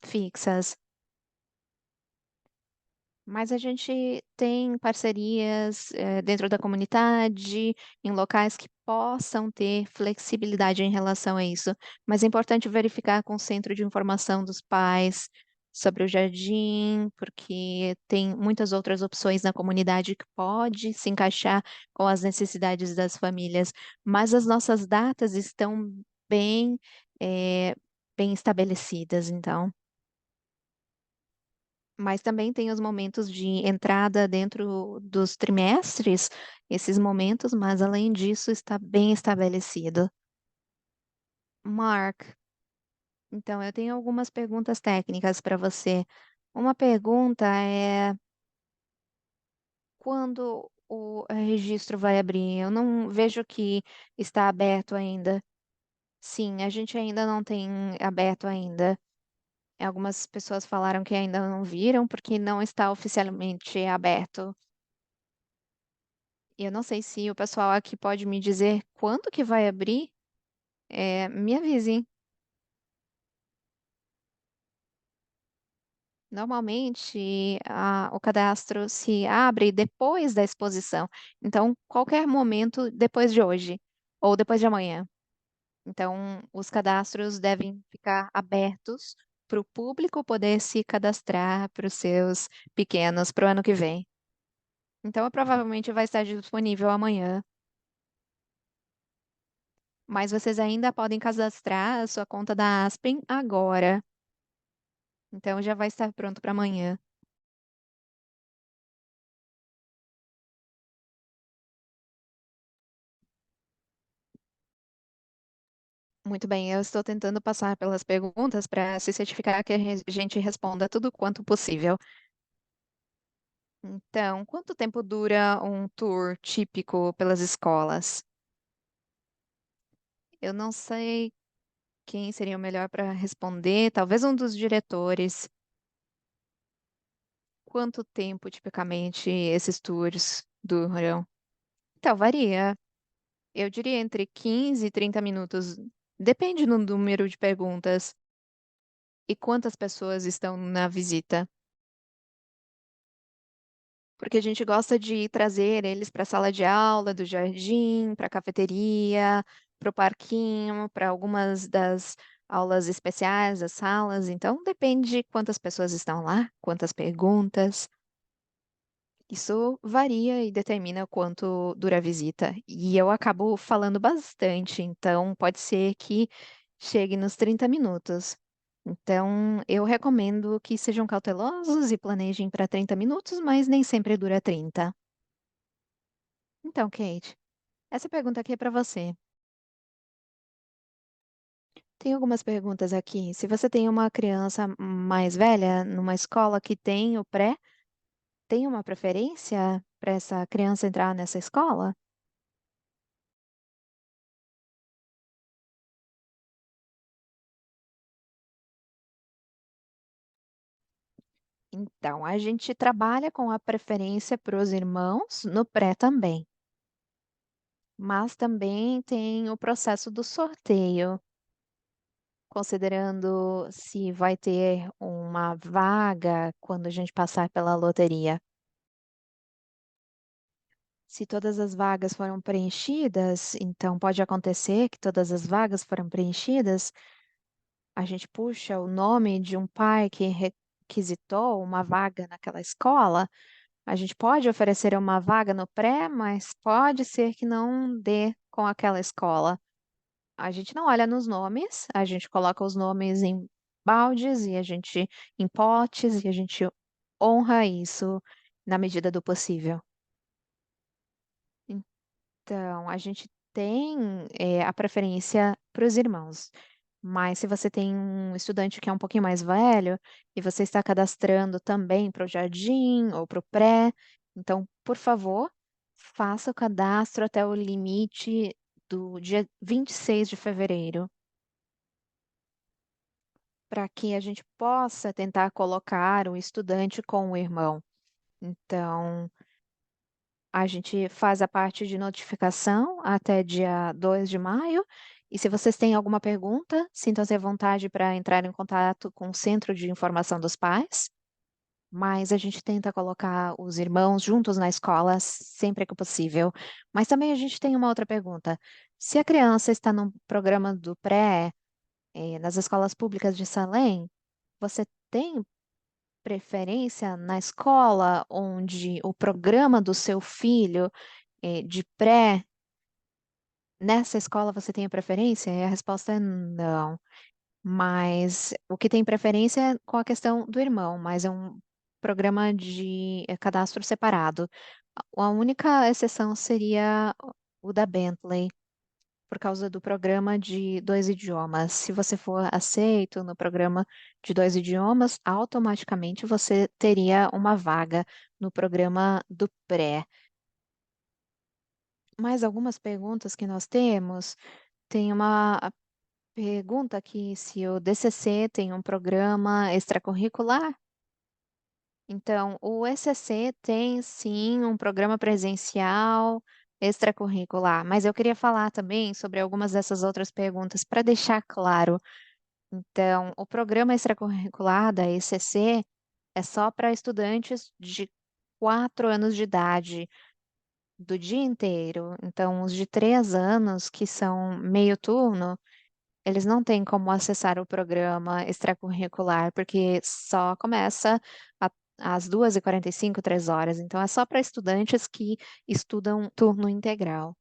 fixas. Mas a gente tem parcerias, dentro da comunidade, em locais que possam ter flexibilidade em relação a isso. Mas é importante verificar com o centro de informação dos pais, sobre o jardim, porque tem muitas outras opções na comunidade que pode se encaixar com as necessidades das famílias, mas as nossas datas estão bem, eh, bem estabelecidas, então. Mas também tem os momentos de entrada dentro dos trimestres, esses momentos, mas além disso está bem estabelecido. Mark, então eu tenho algumas perguntas técnicas para você. Uma pergunta é quando o registro vai abrir? Eu não vejo que está aberto ainda. Sim, a gente ainda não tem aberto ainda. Algumas pessoas falaram que ainda não viram porque não está oficialmente aberto. E eu não sei se o pessoal aqui pode me dizer quando que vai abrir. Me avisem. Normalmente, o cadastro se abre depois da exposição. Então, qualquer momento depois de hoje ou depois de amanhã. Então, os cadastros devem ficar abertos para o público poder se cadastrar para os seus pequenos para o ano que vem. Então, provavelmente vai estar disponível amanhã, mas vocês ainda podem cadastrar a sua conta da Aspen agora. Então, já vai estar pronto para amanhã. Muito bem, eu estou tentando passar pelas perguntas para se certificar que a gente responda tudo quanto possível. Então, quanto tempo dura um tour típico pelas escolas? Eu não sei quem seria o melhor para responder, talvez um dos diretores. Quanto tempo, tipicamente, esses tours duram? Então, varia. Eu diria entre 15 e 30 minutos. Depende do número de perguntas e quantas pessoas estão na visita. Porque a gente gosta de trazer eles para a sala de aula, do jardim, para a cafeteria, para o parquinho, para algumas das aulas especiais, das salas. Então, depende de quantas pessoas estão lá, quantas perguntas. Isso varia e determina quanto dura a visita. E eu acabo falando bastante, então pode ser que chegue nos 30 minutos. Então, eu recomendo que sejam cautelosos e planejem para 30 minutos, mas nem sempre dura 30. Então, Kate, essa pergunta aqui é para você. Tem algumas perguntas aqui. Se você tem uma criança mais velha numa escola que tem o pré, tem uma preferência para essa criança entrar nessa escola? Então, a gente trabalha com a preferência para os irmãos no pré também, mas também tem o processo do sorteio, considerando se vai ter uma vaga quando a gente passar pela loteria. Se todas as vagas foram preenchidas, então pode acontecer que todas as vagas foram preenchidas, a gente puxa o nome de um pai que requisitou uma vaga naquela escola. A gente pode oferecer uma vaga no pré, mas pode ser que não dê com aquela escola. A gente não olha nos nomes, a gente coloca os nomes em baldes e a gente em potes e a gente honra isso na medida do possível. Então, a gente tem a preferência para os irmãos. Mas se você tem um estudante que é um pouquinho mais velho e você está cadastrando também para o jardim ou para o pré, então, por favor, faça o cadastro até o limite do dia 26 de fevereiro, para que a gente possa tentar colocar o estudante com o irmão. Então, a gente faz a parte de notificação até dia 2 de maio. E se vocês têm alguma pergunta, sintam-se à vontade para entrar em contato com o Centro de Informação dos Pais. Mas a gente tenta colocar os irmãos juntos na escola sempre que possível. Mas também a gente tem uma outra pergunta. Se a criança está no programa do pré, nas escolas públicas de Salem, você tem preferência na escola onde o programa do seu filho de pré, nessa escola você tem a preferência? E a resposta é não. Mas o que tem preferência é com a questão do irmão, mas é um programa de cadastro separado. A única exceção seria o da Bentley, por causa do programa de dois idiomas. Se você for aceito no programa de dois idiomas, automaticamente você teria uma vaga no programa do pré. Mais algumas perguntas que nós temos. Tem uma pergunta aqui se o DCC tem um programa extracurricular. Então, o ECC tem sim um programa presencial extracurricular, mas eu queria falar também sobre algumas dessas outras perguntas para deixar claro. Então, o programa extracurricular da ECC é só para estudantes de 4 anos de idade, do dia inteiro. Então, os de 3 anos, que são meio turno, eles não têm como acessar o programa extracurricular, porque só começa a- às 2h45, 3 horas. Então, é só para estudantes que estudam turno integral.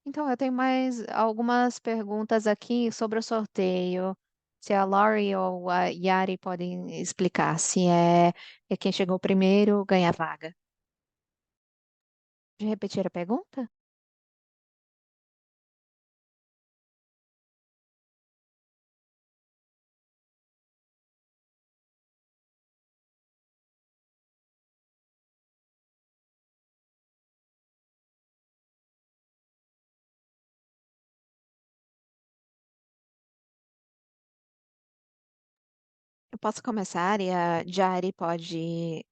Então, eu tenho mais algumas perguntas aqui sobre o sorteio. Se a Laurie ou a Yari podem explicar se é quem chegou primeiro ganha a vaga. De repetir a pergunta? Eu posso começar e a Jari pode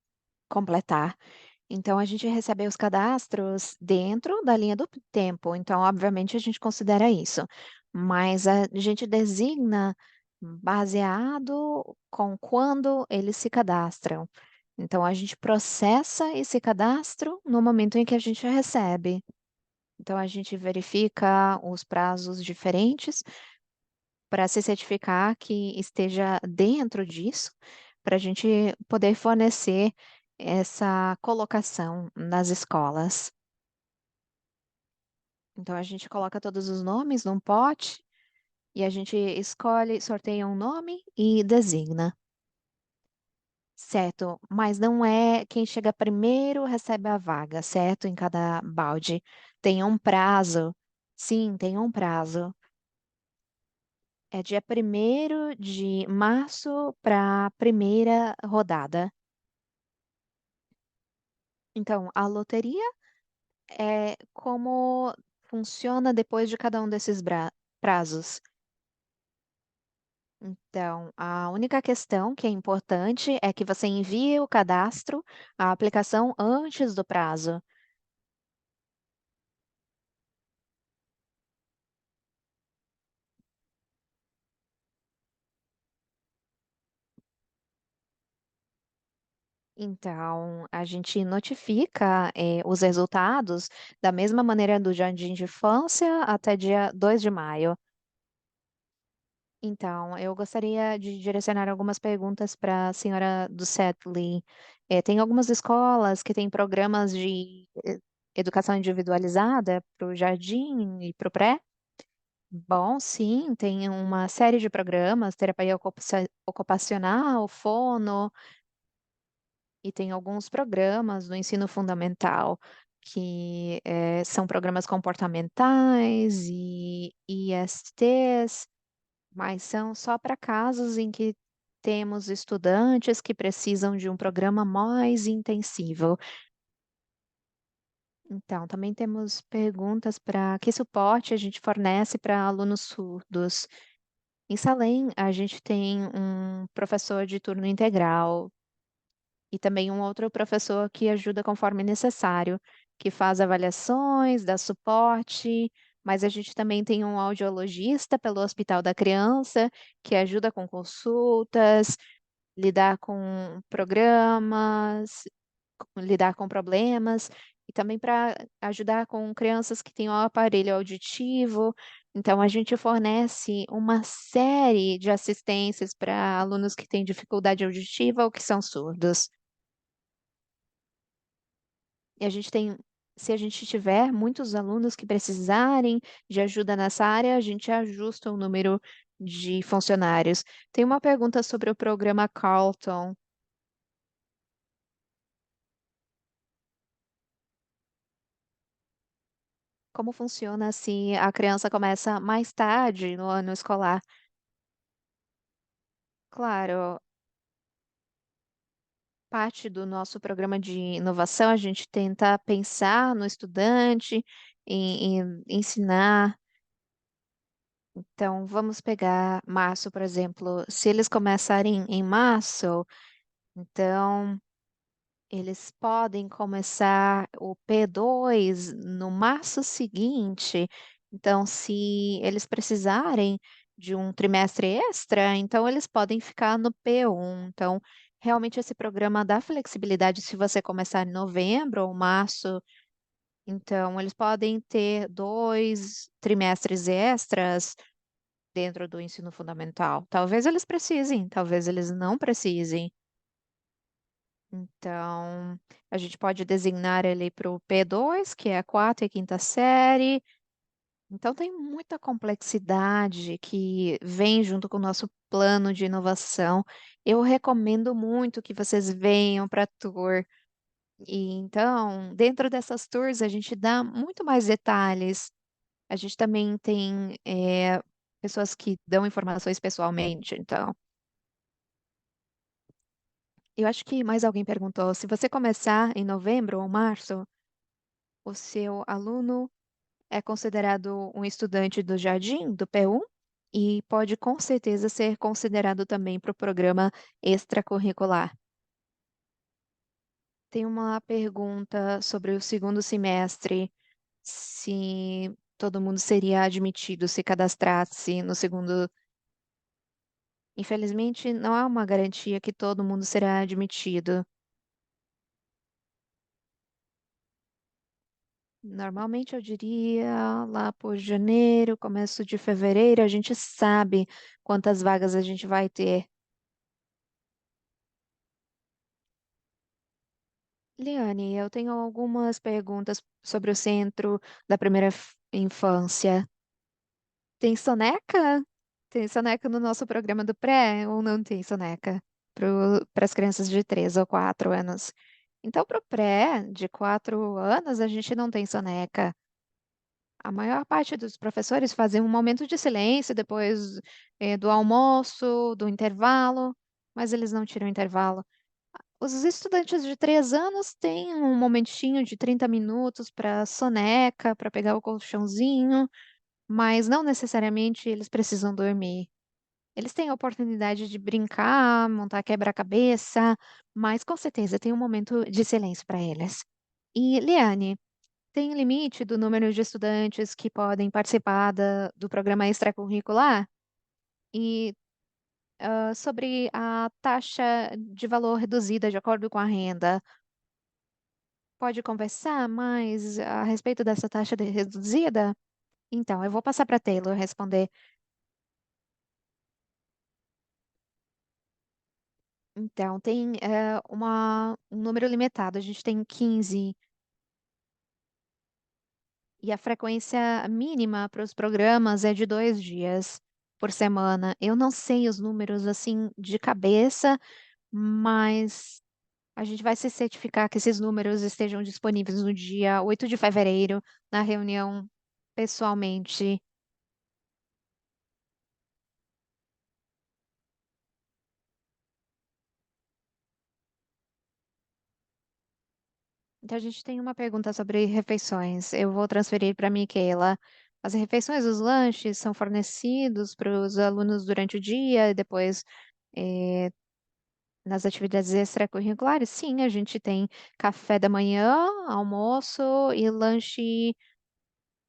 completar. Então, a gente recebe os cadastros dentro da linha do tempo. Então, obviamente, a gente considera isso. Mas a gente designa baseado com quando eles se cadastram. Então, a gente processa esse cadastro no momento em que a gente recebe. Então, a gente verifica os prazos diferentes para se certificar que esteja dentro disso, para a gente poder fornecer essa colocação nas escolas. Então, a gente coloca todos os nomes num pote e a gente escolhe, sorteia um nome e designa. Certo, mas não é quem chega primeiro recebe a vaga, certo? Em cada balde. Tem um prazo. Sim, tem um prazo. É dia 1º de março para a primeira rodada. Então, a loteria é como funciona depois de cada um desses prazos. Então, a única questão que é importante é que você envie o cadastro, a aplicação antes do prazo. Então, a gente notifica, os resultados da mesma maneira do jardim de infância até dia 2 de maio. Então, eu gostaria de direcionar algumas perguntas para a senhora Ducetley. Tem algumas escolas que têm programas de educação individualizada para o jardim e para o pré? Bom, sim, tem uma série de programas, terapia ocupacional, fono, e tem alguns programas no ensino fundamental que são programas comportamentais e ISTs, mas são só para casos em que temos estudantes que precisam de um programa mais intensivo. Então, também temos perguntas para que suporte a gente fornece para alunos surdos. Em Salem, a gente tem um professor de turno integral e também um outro professor que ajuda conforme necessário, que faz avaliações, dá suporte, mas a gente também tem um audiologista pelo Hospital da Criança, que ajuda com consultas, lidar com programas, lidar com problemas, e também para ajudar com crianças que têm o aparelho auditivo. Então, a gente fornece uma série de assistências para alunos que têm dificuldade auditiva ou que são surdos. E a gente tem, se a gente tiver muitos alunos que precisarem de ajuda nessa área, a gente ajusta o número de funcionários. Tem uma pergunta sobre o programa Carlton. Como funciona se a criança começa mais tarde no ano escolar? Claro, parte do nosso programa de inovação, a gente tenta pensar no estudante, em ensinar. Então, vamos pegar março, por exemplo. Se eles começarem em março, então eles podem começar o P2 no março seguinte. Então, se eles precisarem de um trimestre extra, então eles podem ficar no P1. Então, realmente esse programa dá flexibilidade se você começar em novembro ou março. Então, eles podem ter 2 trimestres extras dentro do ensino fundamental. Talvez eles precisem, talvez eles não precisem. Então, a gente pode designar ele para o P2, que é a quarta e quinta série. Então, tem muita complexidade que vem junto com o nosso plano de inovação. Eu recomendo muito que vocês venham para a tour. E então, dentro dessas tours, a gente dá muito mais detalhes. A gente também tem pessoas que dão informações pessoalmente. Então, eu acho que mais alguém perguntou, se você começar em novembro ou março, o seu aluno é considerado um estudante do jardim, do P1, e pode com certeza ser considerado também para o programa extracurricular. Tem uma pergunta sobre o segundo semestre, se todo mundo seria admitido se cadastrasse no segundo. Infelizmente, não há uma garantia que todo mundo será admitido. Normalmente eu diria lá por janeiro, começo de fevereiro, a gente sabe quantas vagas a gente vai ter. Liane, eu tenho algumas perguntas sobre o centro da primeira infância. Tem soneca? Tem soneca no nosso programa do pré ou não tem soneca? Para as crianças de 3 ou 4 anos. Então, para o pré, de 4 anos, a gente não tem soneca. A maior parte dos professores fazem um momento de silêncio depois do almoço, do intervalo, mas eles não tiram intervalo. Os estudantes de 3 anos têm um momentinho de 30 minutos para soneca, para pegar o colchãozinho, mas não necessariamente eles precisam dormir. Eles têm a oportunidade de brincar, montar quebra-cabeça, mas com certeza tem um momento de silêncio para eles. E, Liane, tem limite do número de estudantes que podem participar do programa extracurricular? E sobre a taxa de valor reduzida de acordo com a renda, pode conversar mais a respeito dessa taxa reduzida? Então, eu vou passar para Taylor responder. Então, tem um número limitado, a gente tem 15, e a frequência mínima para os programas é de 2 dias por semana. Eu não sei os números assim de cabeça, mas a gente vai se certificar que esses números estejam disponíveis no dia 8 de fevereiro, na reunião pessoalmente. Então, a gente tem uma pergunta sobre refeições. Eu vou transferir para a Miquela. As refeições, os lanches são fornecidos para os alunos durante o dia e depois eh, nas atividades extracurriculares? Sim, a gente tem café da manhã, almoço e lanche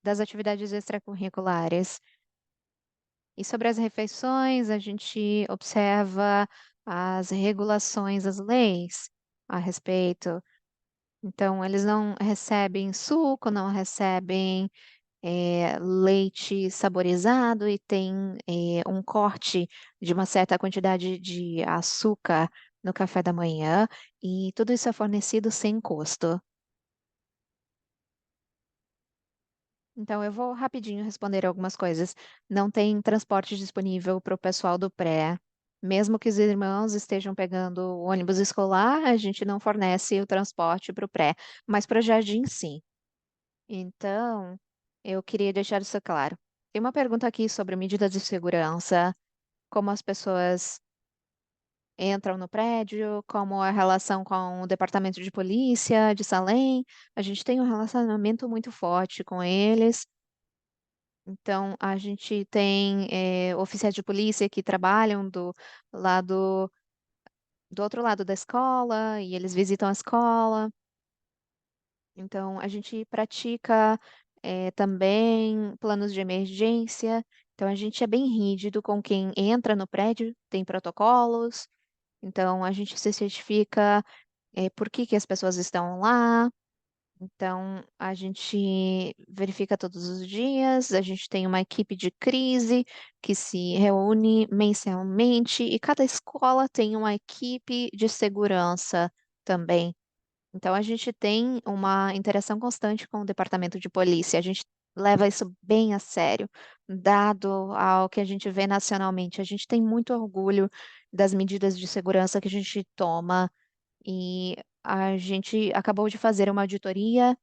das atividades extracurriculares. E sobre as refeições, a gente observa as regulações, as leis a respeito. Então, eles não recebem suco, não recebem. leite saborizado e tem um corte de uma certa quantidade de açúcar no café da manhã, e tudo isso é fornecido sem custo. Então, eu vou rapidinho responder algumas coisas. Não tem transporte disponível para o pessoal do pré. Mesmo que os irmãos estejam pegando o ônibus escolar, a gente não fornece o transporte para o pré, mas para o jardim, sim. Então, eu queria deixar isso claro. Tem uma pergunta aqui sobre medidas de segurança, como as pessoas entram no prédio, como a relação com o departamento de polícia de Salem. A gente tem um relacionamento muito forte com eles. Então, a gente tem oficiais de polícia que trabalham lado, do outro lado da escola e eles visitam a escola. Então, a gente pratica também planos de emergência. Então, a gente é bem rígido com quem entra no prédio, tem protocolos. Então, a gente se certifica por que que as pessoas estão lá. Então, a gente verifica todos os dias, a gente tem uma equipe de crise que se reúne mensalmente e cada escola tem uma equipe de segurança também. Então, a gente tem uma interação constante com o departamento de polícia, a gente leva isso bem a sério, dado ao que a gente vê nacionalmente. A gente tem muito orgulho das medidas de segurança que a gente toma e a gente acabou de fazer uma auditoria,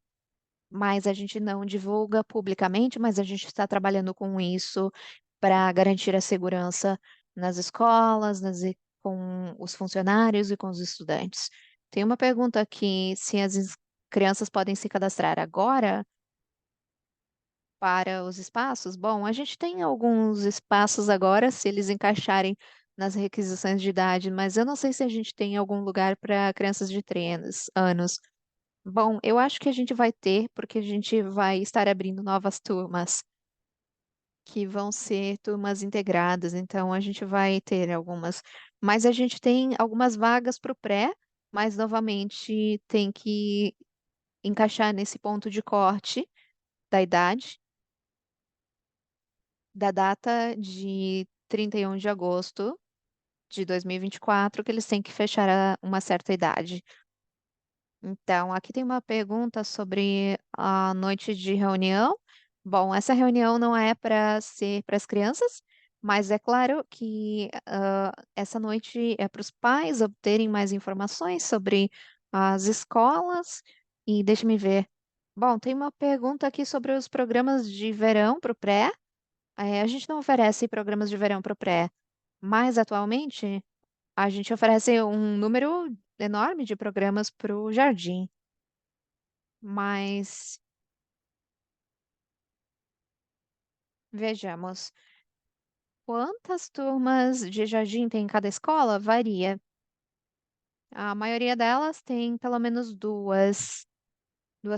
mas a gente não divulga publicamente, mas a gente está trabalhando com isso para garantir a segurança nas escolas, com os funcionários e com os estudantes. Tem uma pergunta aqui, se crianças podem se cadastrar agora para os espaços? Bom, a gente tem alguns espaços agora, se eles encaixarem nas requisições de idade, mas eu não sei se a gente tem algum lugar para crianças de 3 anos. Bom, eu acho que a gente vai ter, porque a gente vai estar abrindo novas turmas, que vão ser turmas integradas, então a gente vai ter algumas. Mas a gente tem algumas vagas para o pré, mas novamente tem que encaixar nesse ponto de corte da idade, da data de 31 de agosto de 2024, que eles têm que fechar uma certa idade. Então, aqui tem uma pergunta sobre a noite de reunião. Bom, essa reunião não é para ser para as crianças, mas é claro que essa noite é para os pais obterem mais informações sobre as escolas. E deixe-me ver. Bom, tem uma pergunta aqui sobre os programas de verão para o pré. A gente não oferece programas de verão para o pré, mas atualmente a gente oferece um número enorme de programas para o jardim. Mas vejamos, quantas turmas de jardim tem em cada escola? Varia. A maioria delas tem pelo menos duas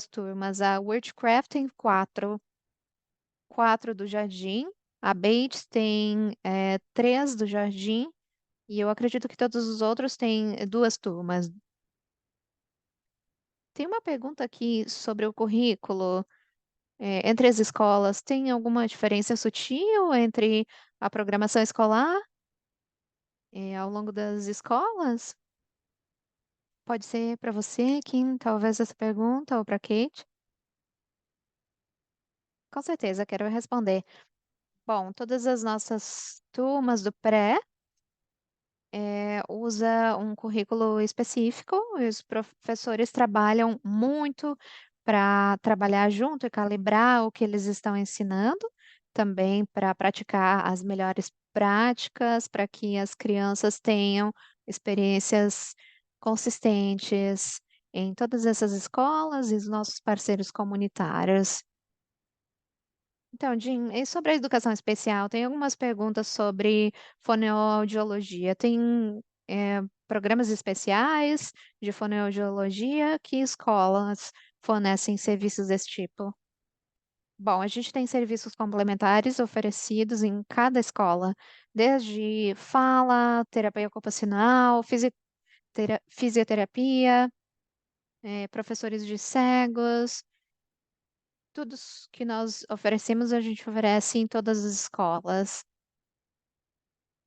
turmas. A Wordcraft tem quatro do jardim. A Bates tem três do jardim. E eu acredito que todos os outros têm duas turmas. Tem uma pergunta aqui sobre o currículo. Entre as escolas, tem alguma diferença sutil entre a programação escolar ao longo das escolas? Pode ser para você, Kim, talvez essa pergunta, ou para Kate? Com certeza, quero responder. Bom, todas as nossas turmas do pré usa um currículo específico, e os professores trabalham muito para trabalhar junto e calibrar o que eles estão ensinando, também para praticar as melhores práticas, para que as crianças tenham experiências consistentes em todas essas escolas e os nossos parceiros comunitários. Então, Jim, e sobre a educação especial, tem algumas perguntas sobre fonoaudiologia. Tem programas especiais de fonoaudiologia? Que escolas fornecem serviços desse tipo? Bom, a gente tem serviços complementares oferecidos em cada escola, desde fala, terapia ocupacional, fisioterapia, professores de cegos. estudos que nós oferecemos, a gente oferece em todas as escolas.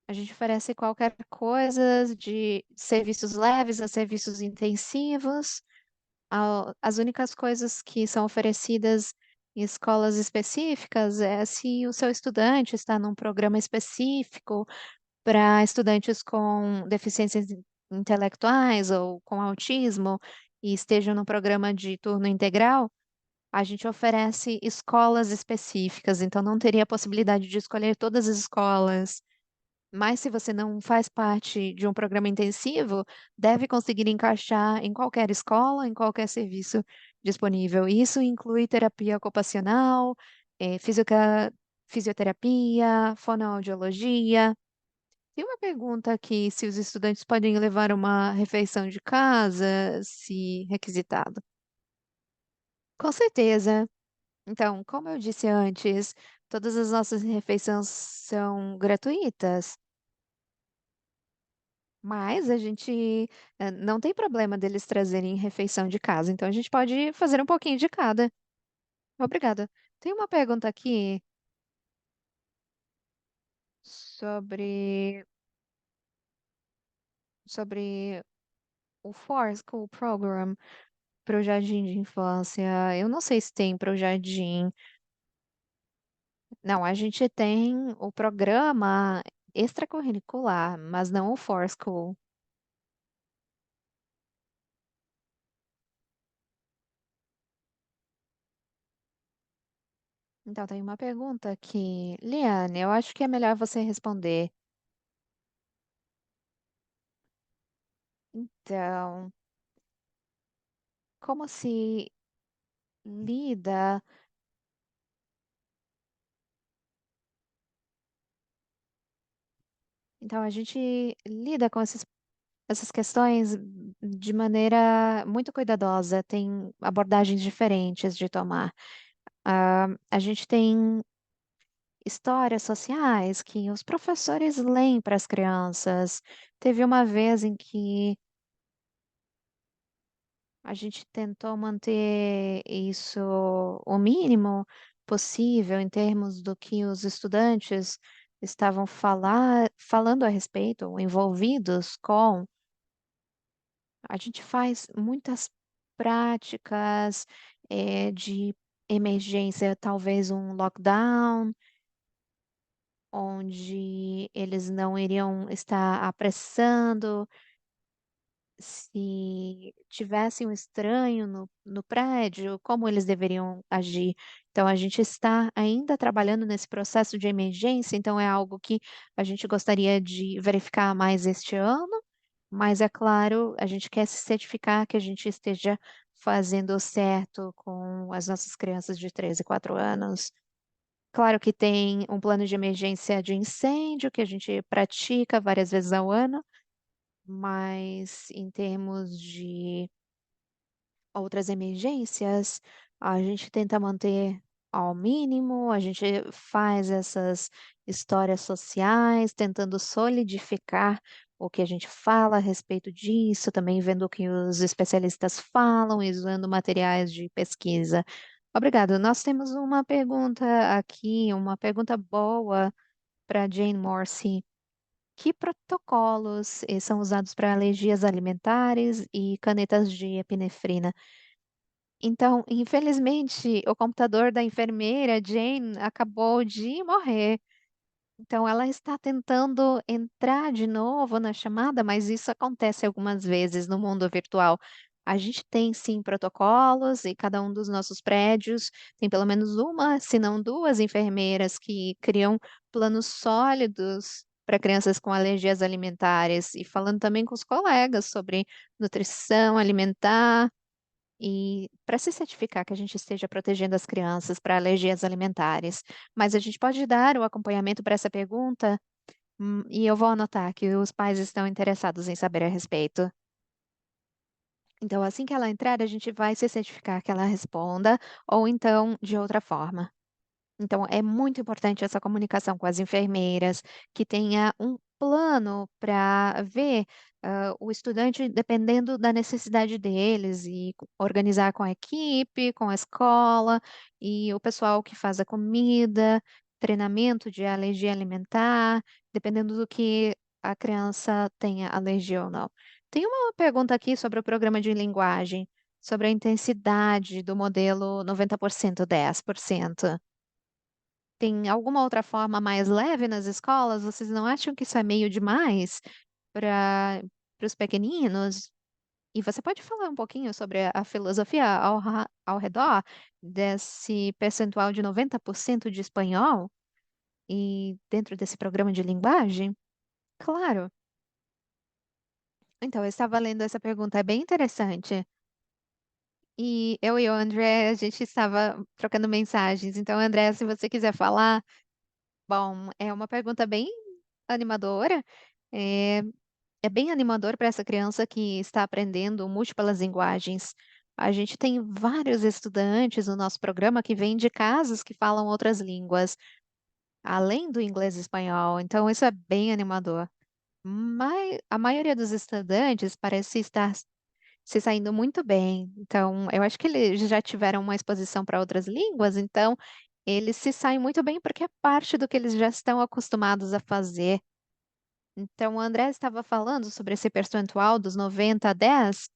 A gente oferece qualquer coisa, de serviços leves a serviços intensivos. As únicas coisas que são oferecidas em escolas específicas é se o seu estudante está num programa específico para estudantes com deficiências intelectuais ou com autismo e estejam no programa de turno integral. A gente oferece escolas específicas, então não teria a possibilidade de escolher todas as escolas. Mas se você não faz parte de um programa intensivo, deve conseguir encaixar em qualquer escola, em qualquer serviço disponível. Isso inclui terapia ocupacional, fisioterapia, fonoaudiologia. Tem uma pergunta aqui, se os estudantes podem levar uma refeição de casa, se requisitado. Com certeza. Então, como eu disse antes, todas as nossas refeições são gratuitas. Mas a gente não tem problema deles trazerem refeição de casa, então a gente pode fazer um pouquinho de cada. Obrigada. Tem uma pergunta aqui sobre, sobre o For School Program para o jardim de infância. Eu não sei se tem para o jardim. Não, a gente tem o programa extracurricular, mas não o For School. Então, tem uma pergunta aqui. Liane, eu acho que é melhor você responder. Então, como se lida? Então, a gente lida com essas questões de maneira muito cuidadosa, tem abordagens diferentes de tomar. A gente tem histórias sociais que os professores leem para as crianças. Teve uma vez em que a gente tentou manter isso o mínimo possível em termos do que os estudantes estavam falando a respeito, ou envolvidos com. A gente faz muitas práticas de emergência, talvez um lockdown, onde eles não iriam estar apressando se tivesse um estranho no prédio, como eles deveriam agir. Então, a gente está ainda trabalhando nesse processo de emergência, então é algo que a gente gostaria de verificar mais este ano, mas é claro, a gente quer se certificar que a gente esteja fazendo o certo com as nossas crianças de 13 e 4 anos. Claro que tem um plano de emergência de incêndio que a gente pratica várias vezes ao ano, mas em termos de outras emergências, a gente tenta manter ao mínimo, a gente faz essas histórias sociais, tentando solidificar o que a gente fala a respeito disso, também vendo o que os especialistas falam e usando materiais de pesquisa. Obrigado. Nós temos uma pergunta aqui, uma pergunta boa para Jane Morse. Que protocolos são usados para alergias alimentares e canetas de epinefrina? Então, infelizmente, o computador da enfermeira Jane acabou de morrer. Então, ela está tentando entrar de novo na chamada, mas isso acontece algumas vezes no mundo virtual. A gente tem sim protocolos e cada um dos nossos prédios tem pelo menos uma, se não duas enfermeiras que criam planos sólidos para crianças com alergias alimentares e falando também com os colegas sobre nutrição alimentar e para se certificar que a gente esteja protegendo as crianças para alergias alimentares. Mas a gente pode dar o acompanhamento para essa pergunta, e eu vou anotar que os pais estão interessados em saber a respeito. Então, assim que ela entrar, a gente vai se certificar que ela responda, ou então de outra forma. Então, é muito importante essa comunicação com as enfermeiras, que tenha um plano para ver o estudante dependendo da necessidade deles e organizar com a equipe, com a escola e o pessoal que faz a comida, treinamento de alergia alimentar, dependendo do que a criança tenha alergia ou não. Tem uma pergunta aqui sobre o programa de linguagem, sobre a intensidade do modelo 90%, 10%. Tem alguma outra forma mais leve nas escolas? Vocês não acham que isso é meio demais para os pequeninos? E você pode falar um pouquinho sobre a filosofia ao redor desse percentual de 90% de espanhol e dentro desse programa de linguagem? Claro. Então, eu estava lendo essa pergunta, é bem interessante. E eu e o André, a gente estava trocando mensagens. Então, André, se você quiser falar, bom, é uma pergunta bem animadora. É, é bem animador para essa criança que está aprendendo múltiplas linguagens. A gente tem vários estudantes no nosso programa que vêm de casas que falam outras línguas, além do inglês e espanhol. Então, isso é bem animador. Mas a maioria dos estudantes parece estar se saindo muito bem. Então, eu acho que eles já tiveram uma exposição para outras línguas, então eles se saem muito bem porque é parte do que eles já estão acostumados a fazer. Então, o André estava falando sobre esse percentual dos 90 a 10.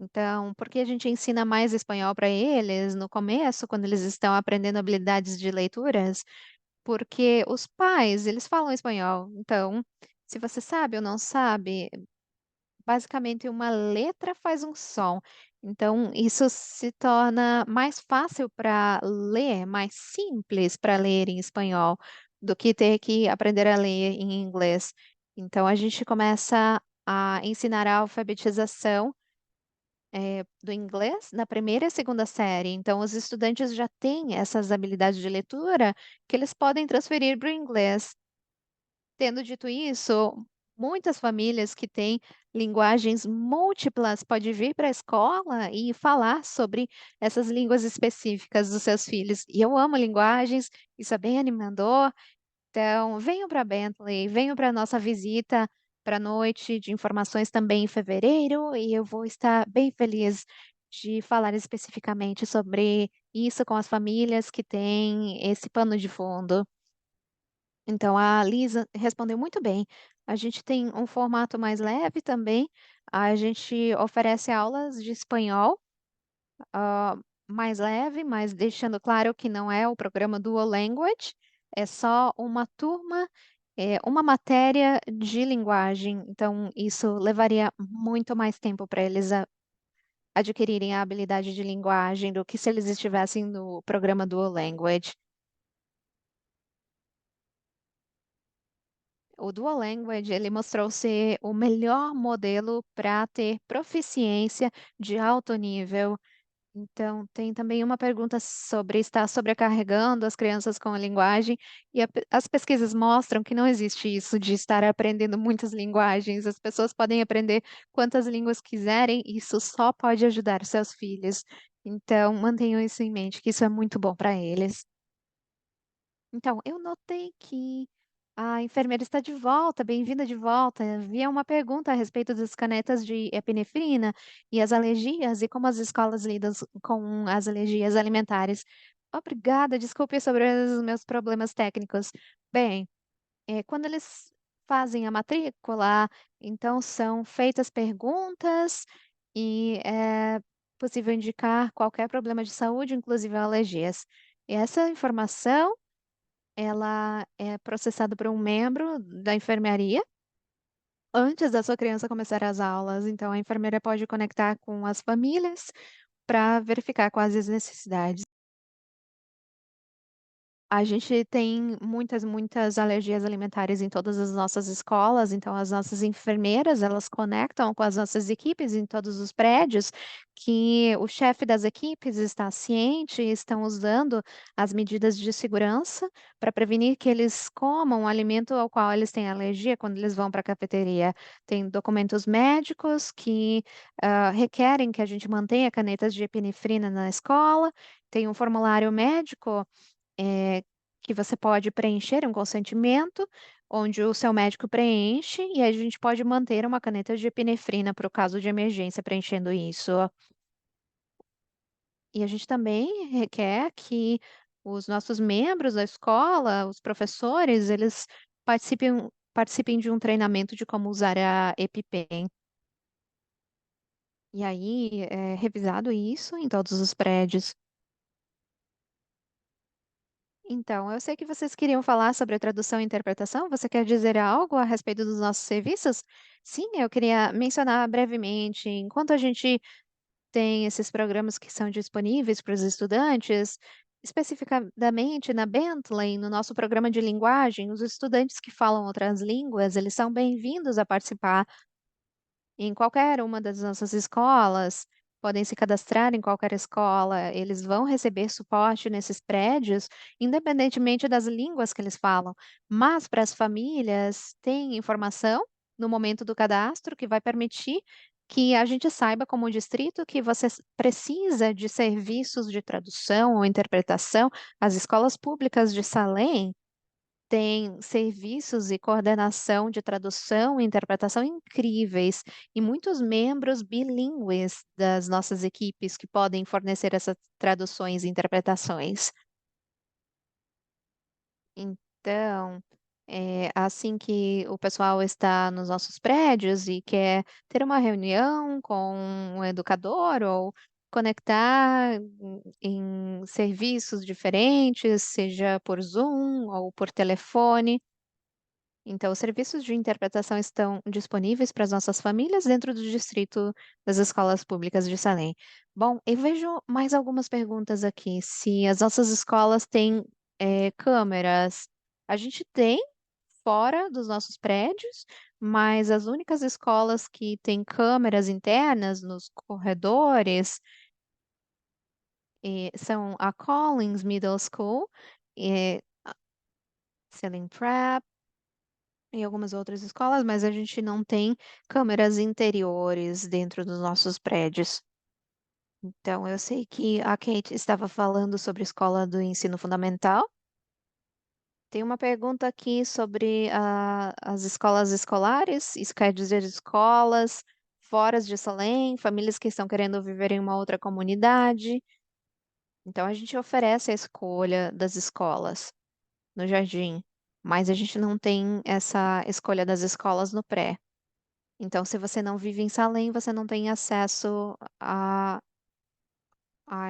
Então, por que a gente ensina mais espanhol para eles no começo, quando eles estão aprendendo habilidades de leituras? Porque os pais, eles falam espanhol. Então, se você sabe ou não sabe, basicamente uma letra faz um som. Então, isso se torna mais fácil para ler, mais simples para ler em espanhol, do que ter que aprender a ler em inglês. Então, a gente começa a ensinar a alfabetização do inglês na primeira e segunda série. Então, os estudantes já têm essas habilidades de leitura que eles podem transferir para o inglês. Tendo dito isso, muitas famílias que têm linguagens múltiplas podem vir para a escola e falar sobre essas línguas específicas dos seus filhos. E eu amo linguagens, isso é bem animador. Então, venham para Bentley, venham para a nossa visita para a noite de informações também em fevereiro, e eu vou estar bem feliz de falar especificamente sobre isso com as famílias que têm esse pano de fundo. Então, a Lisa respondeu muito bem. A gente tem um formato mais leve também. A gente oferece aulas de espanhol, ah, mais leve, mas deixando claro que não é o programa Dual Language, é só uma turma, uma matéria de linguagem. Então, isso levaria muito mais tempo para eles adquirirem a habilidade de linguagem do que se eles estivessem no programa Dual Language. O Dual Language, ele mostrou ser o melhor modelo para ter proficiência de alto nível. Então, tem também uma pergunta sobre estar sobrecarregando as crianças com a linguagem, e as pesquisas mostram que não existe isso de estar aprendendo muitas linguagens. As pessoas podem aprender quantas línguas quiserem, e isso só pode ajudar seus filhos. Então, mantenham isso em mente, que isso é muito bom para eles. Então, eu notei que a enfermeira está de volta, bem-vinda de volta. Havia uma pergunta a respeito das canetas de epinefrina e as alergias e como as escolas lidam com as alergias alimentares. Obrigada, desculpe sobre os meus problemas técnicos. Bem, quando eles fazem a matrícula, então são feitas perguntas e é possível indicar qualquer problema de saúde, inclusive alergias. E essa informação ela é processada por um membro da enfermaria antes da sua criança começar as aulas. Então, a enfermeira pode conectar com as famílias para verificar quais as necessidades. A gente tem muitas alergias alimentares em todas as nossas escolas, então as nossas enfermeiras, elas conectam com as nossas equipes em todos os prédios, que o chefe das equipes está ciente e estão usando as medidas de segurança para prevenir que eles comam o alimento ao qual eles têm alergia quando eles vão para a cafeteria. Tem documentos médicos que requerem que a gente mantenha canetas de epinefrina na escola, tem um formulário médico é, que você pode preencher um consentimento onde o seu médico preenche e aí a gente pode manter uma caneta de epinefrina para o caso de emergência preenchendo isso. E a gente também requer que os nossos membros da escola, os professores, eles participem de um treinamento de como usar a EpiPen. E aí é revisado isso em todos os prédios. Então, eu sei que vocês queriam falar sobre a tradução e interpretação. Você quer dizer algo a respeito dos nossos serviços? Sim, eu queria mencionar brevemente. Enquanto a gente tem esses programas que são disponíveis para os estudantes, especificadamente na Bentley, no nosso programa de linguagem, os estudantes que falam outras línguas, eles são bem-vindos a participar em qualquer uma das nossas escolas, podem se cadastrar em qualquer escola, eles vão receber suporte nesses prédios, independentemente das línguas que eles falam. Mas para as famílias, tem informação no momento do cadastro que vai permitir que a gente saiba, como distrito, que você precisa de serviços de tradução ou interpretação. As escolas públicas de Salem tem serviços e coordenação de tradução e interpretação incríveis, e muitos membros bilíngues das nossas equipes que podem fornecer essas traduções e interpretações. Então, assim que o pessoal está nos nossos prédios e quer ter uma reunião com um educador ou conectar em serviços diferentes, seja por Zoom ou por telefone. Então, os serviços de interpretação estão disponíveis para as nossas famílias dentro do distrito das escolas públicas de Salem. Bom, eu vejo mais algumas perguntas aqui. Se as nossas escolas têm câmeras, a gente tem fora dos nossos prédios, mas as únicas escolas que têm câmeras internas nos corredores são a Collins Middle School, eh, Salem Prep, e algumas outras escolas, mas a gente não tem câmeras interiores dentro dos nossos prédios. Então, eu sei que a Kate estava falando sobre a escola do ensino fundamental. Tem uma pergunta aqui sobre as escolas escolares. Isso quer dizer escolas fora de Salem, famílias que estão querendo viver em uma outra comunidade. Então, a gente oferece a escolha das escolas no jardim, mas a gente não tem essa escolha das escolas no pré. Então, se você não vive em Salem, você não tem acesso à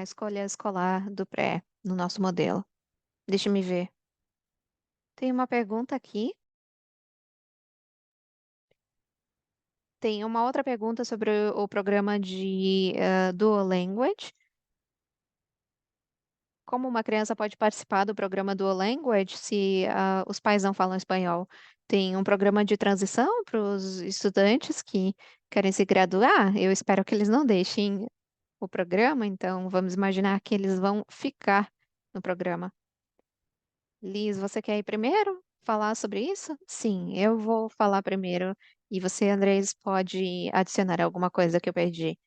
escolha escolar do pré no nosso modelo. Deixa me ver. Tem uma pergunta aqui. Tem uma outra pergunta sobre o programa de Dual Language. Como uma criança pode participar do programa Dual Language se os pais não falam espanhol? Tem um programa de transição para os estudantes que querem se graduar. Eu espero que eles não deixem o programa, então vamos imaginar que eles vão ficar no programa. Liz, você quer ir primeiro falar sobre isso? Sim, eu vou falar primeiro e você, Andrés, pode adicionar alguma coisa que eu perdi.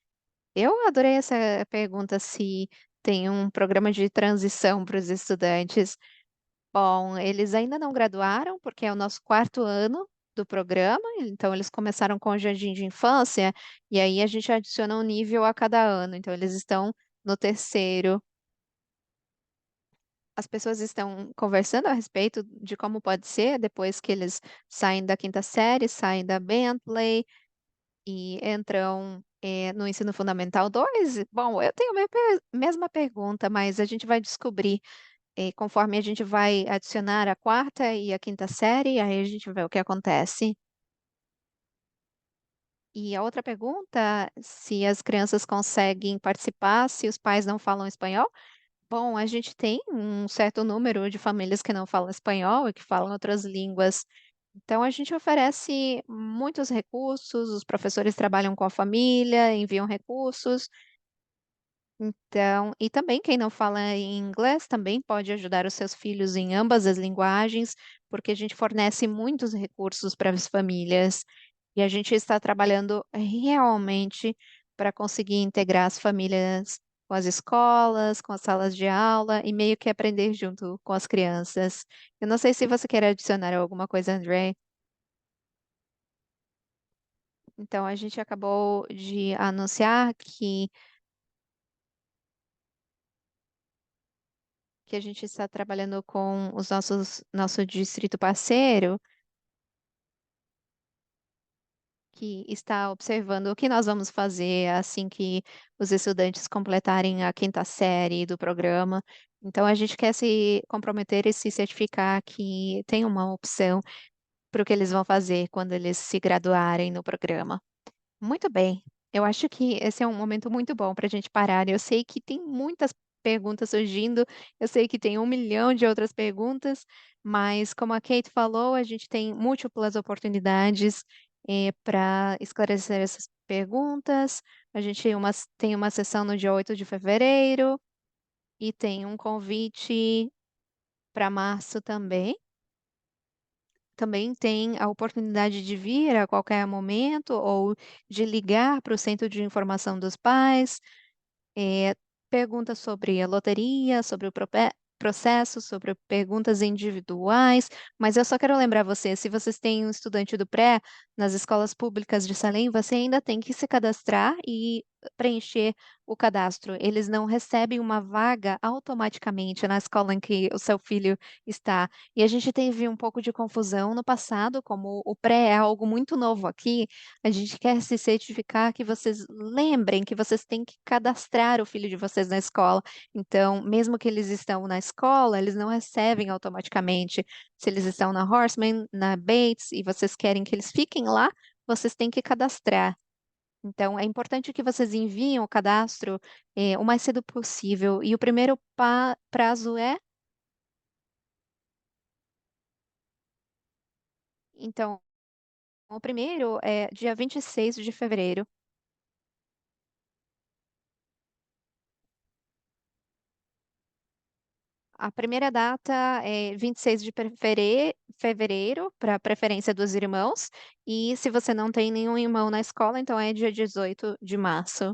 Eu adorei essa pergunta se tem um programa de transição para os estudantes. Bom, eles ainda não graduaram, porque é o nosso quarto ano do programa, então eles começaram com o jardim de infância, e aí a gente adiciona um nível a cada ano, então eles estão no terceiro. As pessoas estão conversando a respeito de como pode ser depois que eles saem da quinta série, saem da Bentley e entram no ensino fundamental 2. Bom, eu tenho a mesma pergunta, mas a gente vai descobrir conforme a gente vai adicionar a quarta e a quinta série, aí a gente vê o que acontece. E a outra pergunta, se as crianças conseguem participar, se os pais não falam espanhol. Bom, a gente tem um certo número de famílias que não falam espanhol e que falam outras línguas. Então, a gente oferece muitos recursos, os professores trabalham com a família, enviam recursos. Então, e também quem não fala em inglês também pode ajudar os seus filhos em ambas as linguagens, porque a gente fornece muitos recursos para as famílias e a gente está trabalhando realmente para conseguir integrar as famílias com as escolas, com as salas de aula e meio que aprender junto com as crianças. Eu não sei se você quer adicionar alguma coisa, André. Então, a gente acabou de anunciar que a gente está trabalhando com os nosso distrito parceiro, que está observando o que nós vamos fazer assim que os estudantes completarem a quinta série do programa. Então, a gente quer se comprometer e se certificar que tem uma opção para o que eles vão fazer quando eles se graduarem no programa. Muito bem. Eu acho que esse é um momento muito bom para a gente parar. Eu sei que tem muitas perguntas surgindo, eu sei que tem 1 milhão de outras perguntas, mas como a Kate falou, a gente tem múltiplas oportunidades para esclarecer essas perguntas. A gente tem uma sessão no dia 8 de fevereiro e tem um convite para março também. Também tem a oportunidade de vir a qualquer momento ou de ligar para o centro de informação dos pais, eh, perguntas sobre a loteria, sobre o processo, sobre perguntas individuais, mas eu só quero lembrar você, se vocês têm um estudante do pré nas escolas públicas de Salem, você ainda tem que se cadastrar e preencher o cadastro. Eles não recebem uma vaga automaticamente na escola em que o seu filho está. E a gente teve um pouco de confusão no passado, como o pré é algo muito novo aqui, a gente quer se certificar que vocês lembrem que vocês têm que cadastrar o filho de vocês na escola. Então, mesmo que eles estão na escola, eles não recebem automaticamente. Se eles estão na Horseman, na Bates, e vocês querem que eles fiquem lá, vocês têm que cadastrar. Então, é importante que vocês enviem o cadastro, o mais cedo possível. E o primeiro prazo é? Então, o primeiro é dia 26 de fevereiro. A primeira data é 26 de fevereiro, para preferência dos irmãos, e se você não tem nenhum irmão na escola, então é dia 18 de março.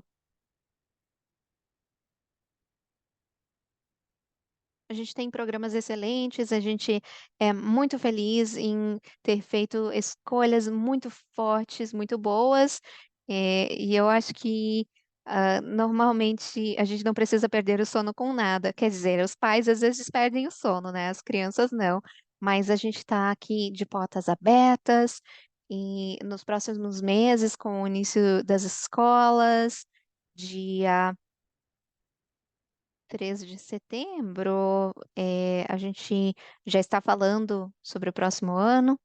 A gente tem programas excelentes, a gente é muito feliz em ter feito escolhas muito fortes, muito boas, e eu acho que normalmente a gente não precisa perder o sono com nada. Quer dizer, os pais às vezes perdem o sono, né? As crianças não. Mas a gente está aqui de portas abertas e nos próximos meses, com o início das escolas, dia 13 de setembro, a gente já está falando sobre o próximo ano.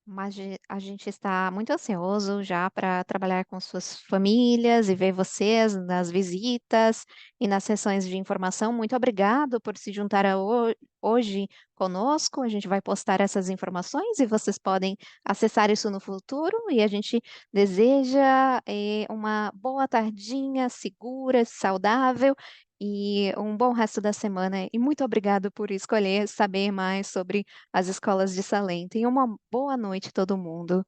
Mas a gente está muito ansioso já para trabalhar com suas famílias e ver vocês nas visitas e nas sessões de informação. Muito obrigado por se juntar hoje conosco. A gente vai postar essas informações e vocês podem acessar isso no futuro. E a gente deseja uma boa tardinha, segura, saudável. E um bom resto da semana. E muito obrigado por escolher saber mais sobre as escolas de Salem. Tenha uma boa noite, todo mundo.